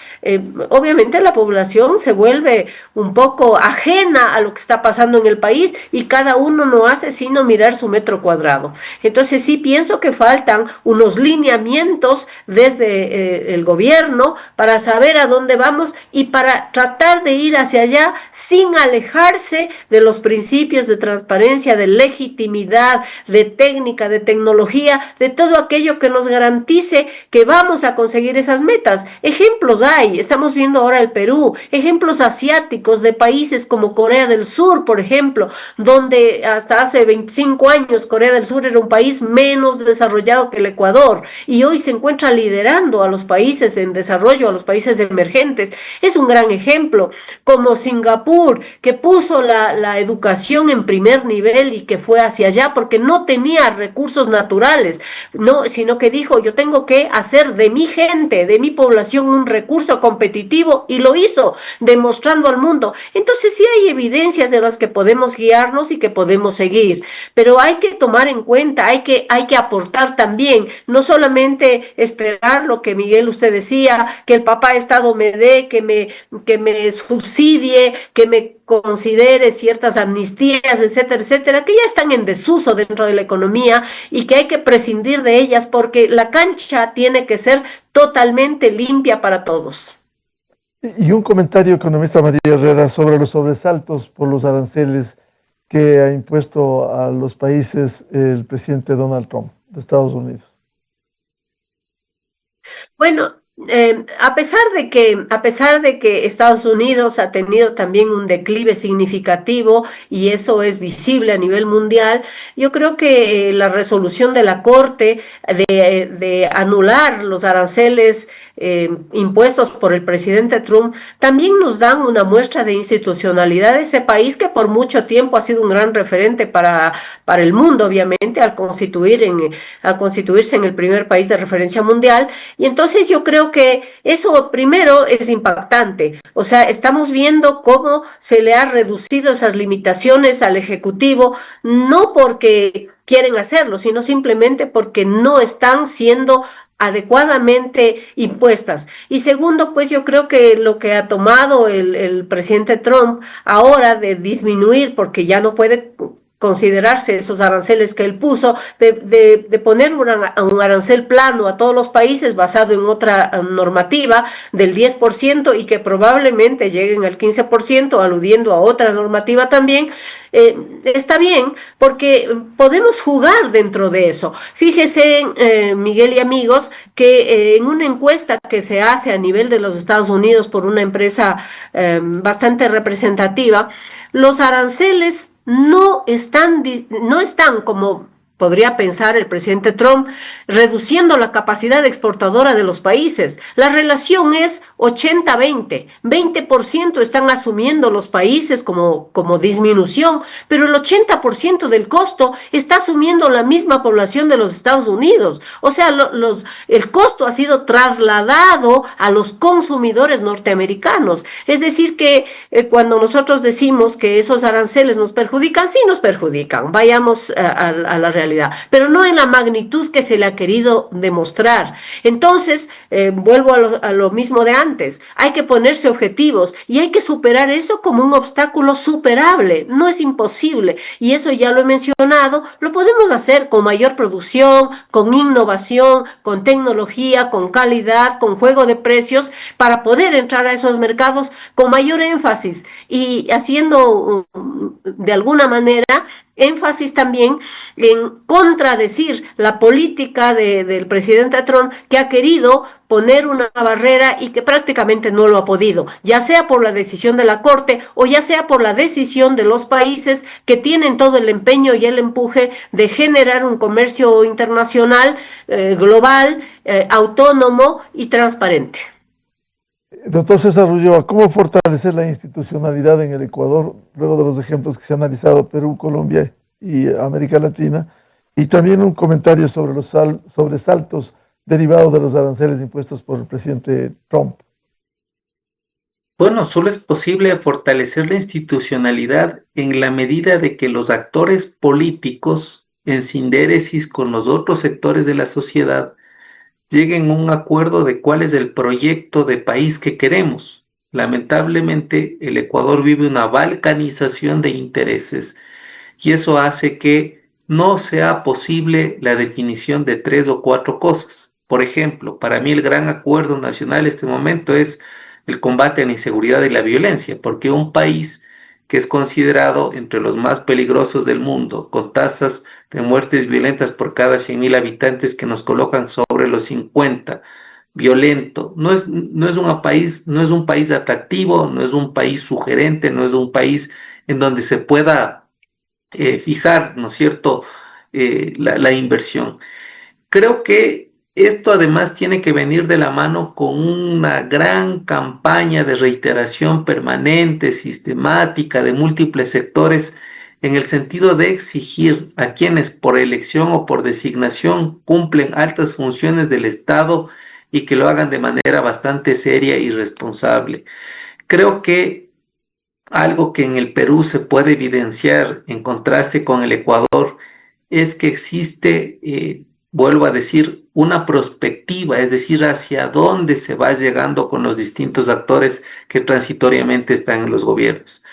obviamente la población se vuelve un poco ajena a lo que está pasando en el país y cada uno no hace sino mirar su metro cuadrado. Entonces sí pienso que faltan unos lineamientos desde el gobierno para saber a dónde vamos y para tratar de ir hacia allá sin alejarse de los principios de transparencia, de legitimidad, de técnica, de tecnología, de todo aquello que nos garantice que vamos a conseguir esas metas. Ejemplos hay, estamos viendo ahora el Perú, ejemplos asiáticos de países como Corea del Sur, por ejemplo, donde hasta hace 25 años Corea del Sur era un país menos desarrollado que el Ecuador y hoy se encuentra liderando a los países en desarrollo, a los países emergentes. Es un gran ejemplo, como Singapur, que puso la educación en primer nivel y que fue hacia allá porque no tenía recursos naturales, no, sino que dijo, yo tengo que hacer de mi gente, de mi población, un recurso competitivo y lo hizo, demostrando al mundo. Entonces sí hay evidencias de las que podemos guiarnos y que podemos seguir, pero hay que tomar en cuenta, hay que aportar también, no solamente esperar lo que Miguel usted decía, que el papá Estado me dé, que me subsidie, que me considere ciertas amnistías, etcétera, etcétera, que ya están en desuso dentro de la economía y que hay que prescindir de ellas porque la cancha tiene que ser totalmente limpia para todos. Y un comentario, economista María Herrera, sobre los sobresaltos por los aranceles que ha impuesto a los países el presidente Donald Trump de Estados Unidos. Bueno, a pesar de que Estados Unidos ha tenido también un declive significativo y eso es visible a nivel mundial, yo creo que la resolución de la Corte de anular los aranceles impuestos por el presidente Trump también nos dan una muestra de institucionalidad de ese país que por mucho tiempo ha sido un gran referente para el mundo, obviamente, al constituirse en el primer país de referencia mundial. Y entonces yo creo que eso primero es impactante. O sea, estamos viendo cómo se le ha reducido esas limitaciones al Ejecutivo, no porque quieren hacerlo, sino simplemente porque no están siendo adecuadamente impuestas. Y segundo, pues yo creo que lo que ha tomado el presidente Trump ahora de disminuir, porque ya no puede considerarse esos aranceles que él puso, de poner un arancel plano a todos los países basado en otra normativa del 10% y que probablemente lleguen al 15%, aludiendo a otra normativa también, está bien, porque podemos jugar dentro de eso. Fíjese, Miguel y amigos, que en una encuesta que se hace a nivel de los Estados Unidos por una empresa bastante representativa, los aranceles no están como podría pensar el presidente Trump, reduciendo la capacidad exportadora de los países. La relación es 80-20. 20% están asumiendo los países como disminución, pero el 80% del costo está asumiendo la misma población de los Estados Unidos. O sea, el costo ha sido trasladado a los consumidores norteamericanos. Es decir, que cuando nosotros decimos que esos aranceles nos perjudican, sí nos perjudican. Vayamos a la realidad. realidad, pero no en la magnitud que se le ha querido demostrar. Entonces, vuelvo a lo mismo de antes, hay que ponerse objetivos y hay que superar eso como un obstáculo superable, no es imposible, y eso ya lo he mencionado, lo podemos hacer con mayor producción, con innovación, con tecnología, con calidad, con juego de precios, para poder entrar a esos mercados con mayor énfasis y haciendo de alguna manera énfasis también en contradecir la política del presidente Trump, que ha querido poner una barrera y que prácticamente no lo ha podido, ya sea por la decisión de la Corte o ya sea por la decisión de los países que tienen todo el empeño y el empuje de generar un comercio internacional, global, autónomo y transparente. Doctor César Ulloa, ¿cómo fortalecer la institucionalidad en el Ecuador, luego de los ejemplos que se han analizado, Perú, Colombia y América Latina? Y también un comentario sobre los sobresaltos derivados de los aranceles impuestos por el presidente Trump. Bueno, solo es posible fortalecer la institucionalidad en la medida de que los actores políticos, en sindéresis con los otros sectores de la sociedad, lleguen a un acuerdo de cuál es el proyecto de país que queremos. Lamentablemente, el Ecuador vive una balcanización de intereses y eso hace que no sea posible la definición de 3 o 4 cosas. Por ejemplo, para mí el gran acuerdo nacional en este momento es el combate a la inseguridad y la violencia, porque un país que es considerado entre los más peligrosos del mundo, con tasas de muertes violentas por cada 100.000 habitantes que nos colocan sobre los 50, violento, no es un país atractivo, no es un país sugerente, no es un país en donde se pueda fijar, ¿no es cierto?, la inversión. Creo que esto además tiene que venir de la mano con una gran campaña de reiteración permanente, sistemática, de múltiples sectores, en el sentido de exigir a quienes por elección o por designación cumplen altas funciones del Estado y que lo hagan de manera bastante seria y responsable. Creo que algo que en el Perú se puede evidenciar en contraste con el Ecuador es que existe, vuelvo a decir, una perspectiva, es decir, hacia dónde se va llegando con los distintos actores que transitoriamente están en los gobiernos.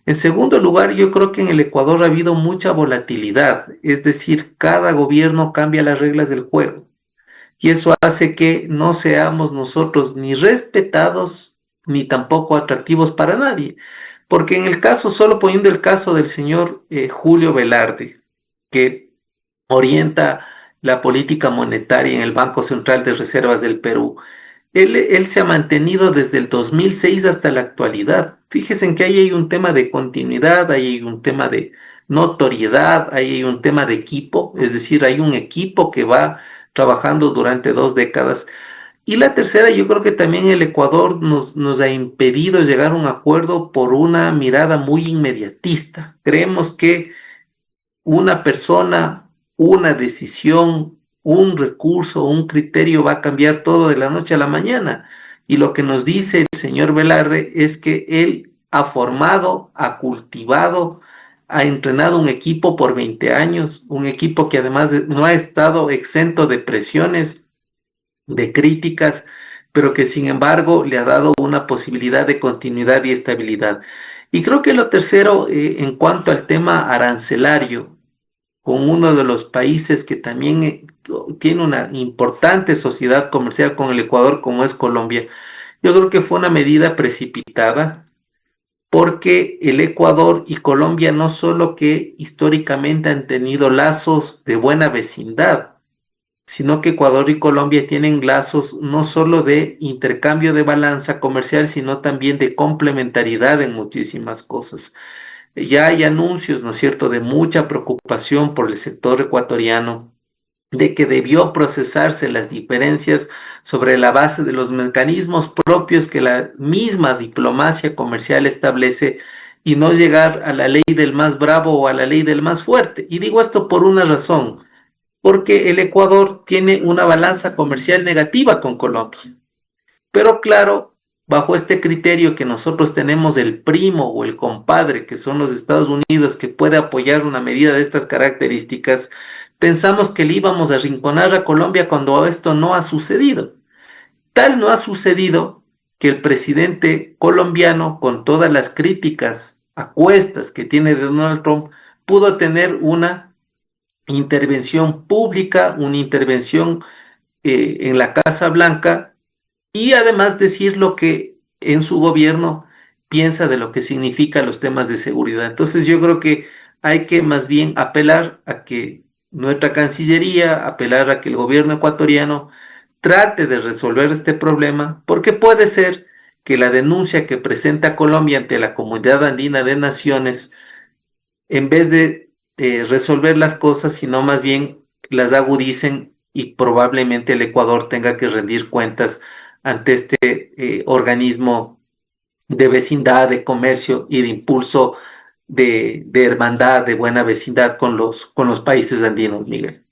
En segundo lugar, yo creo que en el Ecuador ha habido mucha volatilidad, es decir, cada gobierno cambia las reglas del juego y eso hace que no seamos nosotros ni respetados ni tampoco atractivos para nadie. Porque en el caso, solo poniendo el caso del señor Julio Velarde, que orienta la política monetaria en el Banco Central de Reservas del Perú, él se ha mantenido desde el 2006 hasta la actualidad. Fíjense en que ahí hay un tema de continuidad, ahí hay un tema de notoriedad, ahí hay un tema de equipo, es decir, hay un equipo que va trabajando durante 2 décadas. Y la tercera, yo creo que también el Ecuador nos ha impedido llegar a un acuerdo por una mirada muy inmediatista. Creemos que una persona, una decisión, un recurso, un criterio va a cambiar todo de la noche a la mañana. Y lo que nos dice el señor Velarde es que él ha formado, ha cultivado, ha entrenado un equipo por 20 años, un equipo que además no ha estado exento de presiones, de críticas, pero que sin embargo le ha dado una posibilidad de continuidad y estabilidad. Y creo que lo tercero, en cuanto al tema arancelario, con uno de los países que también tiene una importante sociedad comercial con el Ecuador, como es Colombia, yo creo que fue una medida precipitada, porque el Ecuador y Colombia no solo que históricamente han tenido lazos de buena vecindad, sino que Ecuador y Colombia tienen lazos no solo de intercambio de balanza comercial, sino también de complementariedad en muchísimas cosas. Ya hay anuncios, ¿no es cierto?, de mucha preocupación por el sector ecuatoriano, de que debió procesarse las diferencias sobre la base de los mecanismos propios que la misma diplomacia comercial establece y no llegar a la ley del más bravo o a la ley del más fuerte. Y digo esto por una razón, porque el Ecuador tiene una balanza comercial negativa con Colombia. Pero claro, bajo este criterio que nosotros tenemos el primo o el compadre, que son los Estados Unidos, que puede apoyar una medida de estas características, pensamos que le íbamos a arrinconar a Colombia cuando esto no ha sucedido. Tal no ha sucedido que el presidente colombiano, con todas las críticas acuestas que tiene de Donald Trump, pudo tener una intervención pública, una intervención en la Casa Blanca y además decir lo que en su gobierno piensa de lo que significan los temas de seguridad. Entonces yo creo que hay que más bien apelar a que nuestra Cancillería, apelar a que el gobierno ecuatoriano trate de resolver este problema, porque puede ser que la denuncia que presenta Colombia ante la Comunidad Andina de Naciones, en vez de resolver las cosas, sino más bien las agudicen y probablemente el Ecuador tenga que rendir cuentas ante este organismo de vecindad, de comercio y de impulso de hermandad, de buena vecindad con los países andinos, Miguel.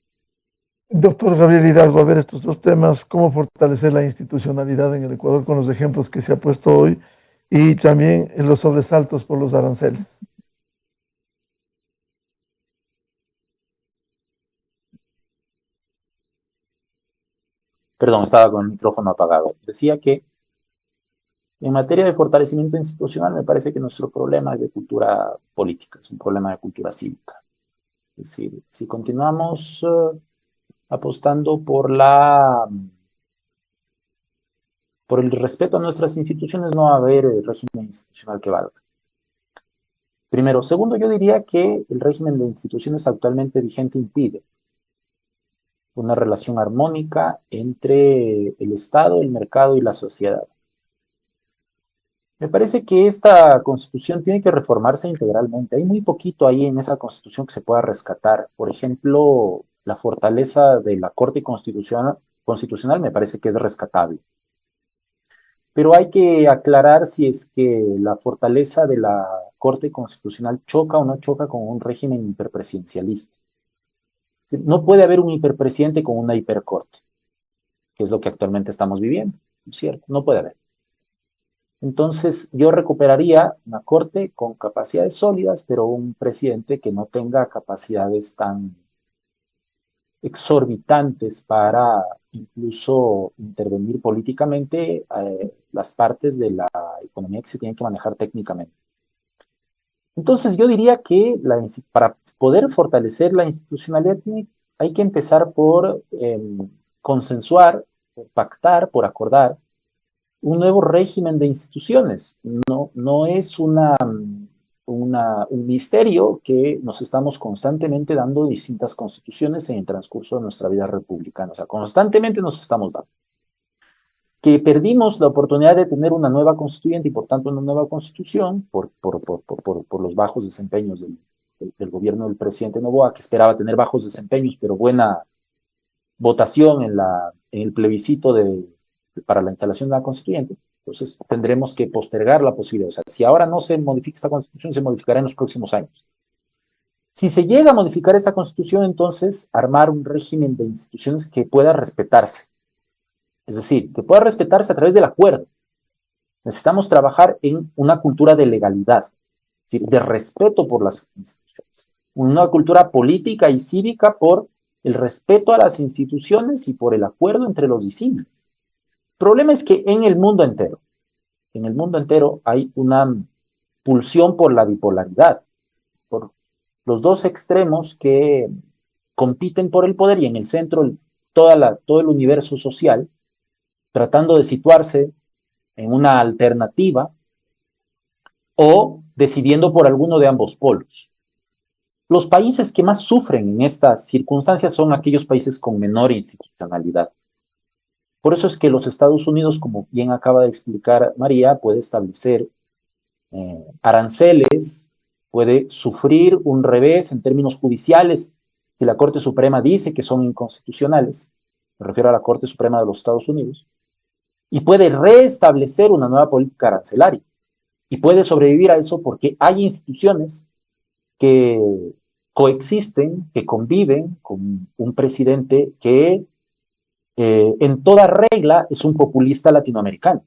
Doctor Gabriel Hidalgo, a ver estos dos temas, cómo fortalecer la institucionalidad en el Ecuador con los ejemplos que se ha puesto hoy y también en los sobresaltos por los aranceles. Perdón, estaba con el micrófono apagado. Decía que en materia de fortalecimiento institucional me parece que nuestro problema es de cultura política, es un problema de cultura cívica. Es decir, si continuamos apostando por el respeto a nuestras instituciones, no va a haber régimen institucional que valga. Primero. Segundo, yo diría que el régimen de instituciones actualmente vigente impide una relación armónica entre el Estado, el mercado y la sociedad. Me parece que esta Constitución tiene que reformarse integralmente. Hay muy poquito ahí en esa Constitución que se pueda rescatar. Por ejemplo, la fortaleza de la Corte Constitucional me parece que es rescatable. Pero hay que aclarar si es que la fortaleza de la Corte Constitucional choca o no choca con un régimen hiperpresidencialista. No puede haber un hiperpresidente con una hipercorte, que es lo que actualmente estamos viviendo, ¿no es cierto? No puede haber. Entonces, yo recuperaría una corte con capacidades sólidas, pero un presidente que no tenga capacidades tan exorbitantes para incluso intervenir políticamente las partes de la economía que se tienen que manejar técnicamente. Entonces, yo diría que para poder fortalecer la institucionalidad hay que empezar por consensuar, por pactar, por acordar un nuevo régimen de instituciones. No es un misterio que nos estamos constantemente dando distintas constituciones en el transcurso de nuestra vida republicana. O sea, constantemente nos estamos dando. Que perdimos la oportunidad de tener una nueva constituyente y por tanto una nueva constitución por los bajos desempeños del gobierno del presidente Noboa, que esperaba tener bajos desempeños, pero buena votación en el plebiscito para la instalación de la constituyente. Entonces tendremos que postergar la posibilidad. O sea, si ahora no se modifica esta constitución, se modificará en los próximos años. Si se llega a modificar esta constitución, entonces armar un régimen de instituciones que pueda respetarse. Es decir, que pueda respetarse a través del acuerdo. Necesitamos trabajar en una cultura de legalidad, es decir, de respeto por las instituciones. Una cultura política y cívica por el respeto a las instituciones y por el acuerdo entre los disímiles. El problema es que en el mundo entero hay una pulsión por la bipolaridad, por los dos extremos que compiten por el poder y en el centro todo el universo social, tratando de situarse en una alternativa o decidiendo por alguno de ambos polos. Los países que más sufren en estas circunstancias son aquellos países con menor institucionalidad. Por eso es que los Estados Unidos, como bien acaba de explicar María, puede establecer aranceles, puede sufrir un revés en términos judiciales si la Corte Suprema dice que son inconstitucionales. Me refiero a la Corte Suprema de los Estados Unidos. Y puede restablecer una nueva política arancelaria. Y puede sobrevivir a eso porque hay instituciones que coexisten, que conviven con un presidente que en toda regla es un populista latinoamericano.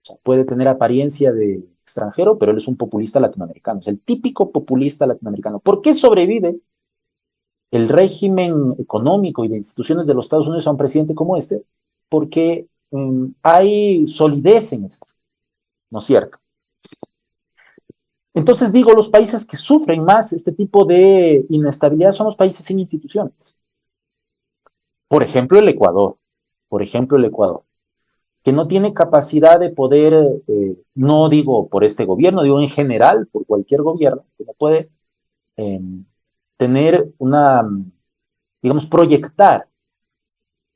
O sea, puede tener apariencia de extranjero, pero él es un populista latinoamericano, es el típico populista latinoamericano. ¿Por qué sobrevive el régimen económico y de instituciones de los Estados Unidos a un presidente como este? Porque hay solidez en eso, ¿no es cierto? Entonces digo, los países que sufren más este tipo de inestabilidad son los países sin instituciones. Por ejemplo, el Ecuador. Que no tiene capacidad de poder, no digo por este gobierno, digo en general, por cualquier gobierno, que no puede tener una, digamos, proyectar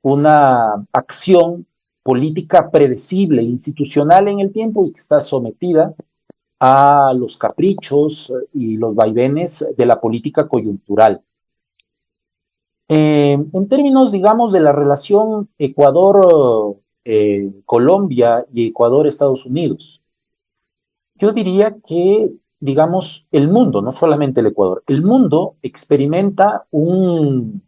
una acción política predecible, institucional en el tiempo y que está sometida a los caprichos y los vaivenes de la política coyuntural. En términos, digamos, de la relación Ecuador-Colombia y Ecuador-Estados Unidos, yo diría que, digamos, el mundo, no solamente el Ecuador, el mundo experimenta un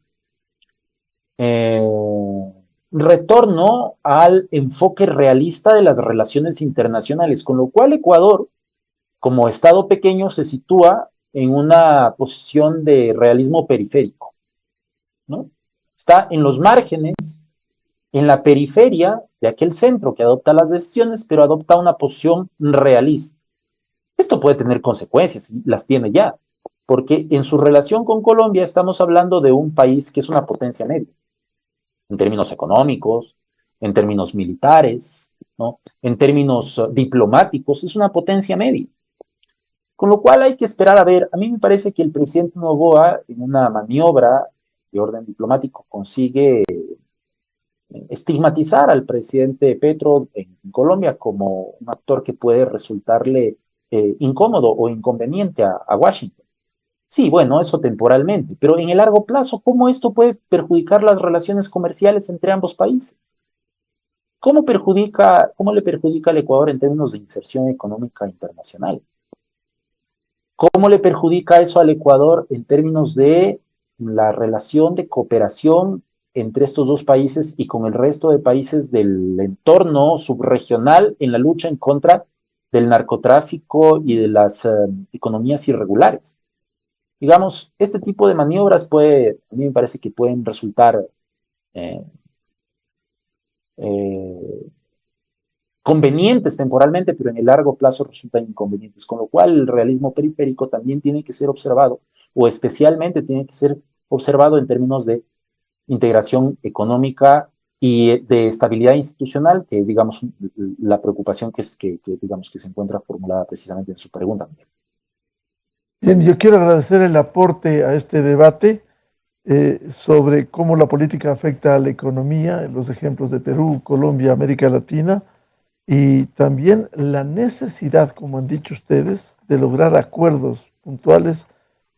retorno al enfoque realista de las relaciones internacionales, con lo cual Ecuador, como Estado pequeño, se sitúa en una posición de realismo periférico, ¿no? Está en los márgenes, en la periferia de aquel centro que adopta las decisiones, pero adopta una posición realista. Esto puede tener consecuencias, y las tiene ya, porque en su relación con Colombia estamos hablando de un país que es una potencia media, en términos económicos, en términos militares, ¿no? En términos diplomáticos, es una potencia media. Con lo cual hay que esperar a ver. A mí me parece que el presidente Noboa, en una maniobra de orden diplomático, consigue estigmatizar al presidente Petro en Colombia como un actor que puede resultarle incómodo o inconveniente a Washington. Sí, bueno, eso temporalmente, pero en el largo plazo, ¿cómo esto puede perjudicar las relaciones comerciales entre ambos países? ¿Cómo le perjudica al Ecuador en términos de inserción económica internacional? ¿Cómo le perjudica eso al Ecuador en términos de la relación de cooperación entre estos dos países y con el resto de países del entorno subregional en la lucha en contra del narcotráfico y de las economías irregulares? Digamos, este tipo de maniobras a mí me parece que pueden resultar convenientes temporalmente, pero en el largo plazo resultan inconvenientes, con lo cual el realismo periférico también tiene que ser observado, o especialmente tiene que ser observado en términos de integración económica y de estabilidad institucional, que es, digamos, la preocupación digamos, que se encuentra formulada precisamente en su pregunta. Bien, yo quiero agradecer el aporte a este debate sobre cómo la política afecta a la economía, los ejemplos de Perú, Colombia, América Latina, y también la necesidad, como han dicho ustedes, de lograr acuerdos puntuales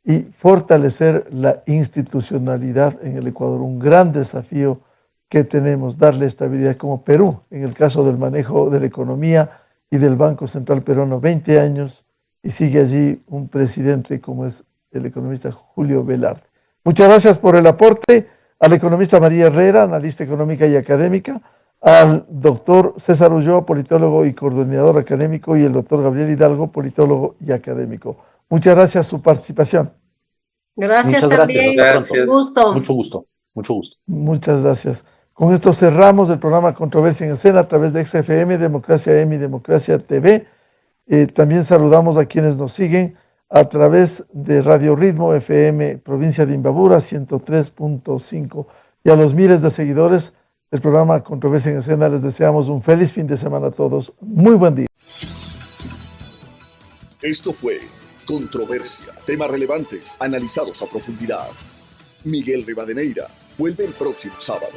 y fortalecer la institucionalidad en el Ecuador. Un gran desafío que tenemos, darle estabilidad como Perú, en el caso del manejo de la economía y del Banco Central Peruano, 20 años, y sigue allí un presidente como es el economista Julio Velarde. Muchas gracias por el aporte al economista María Herrera, analista económica y académica, al doctor César Ulloa, politólogo y coordinador académico, y el doctor Gabriel Hidalgo, politólogo y académico. Muchas gracias por su participación. Gracias Muchas también. Gracias. Mucho gusto. Muchas gracias. Con esto cerramos el programa Controversia en Escena a través de XFM, Democracia M y Democracia TV. También saludamos a quienes nos siguen a través de Radio Ritmo FM, provincia de Imbabura, 103.5. Y a los miles de seguidores del programa Controversia en Escena les deseamos un feliz fin de semana a todos. Muy buen día. Esto fue Controversia. Temas relevantes, analizados a profundidad. Miguel Rivadeneira vuelve el próximo sábado.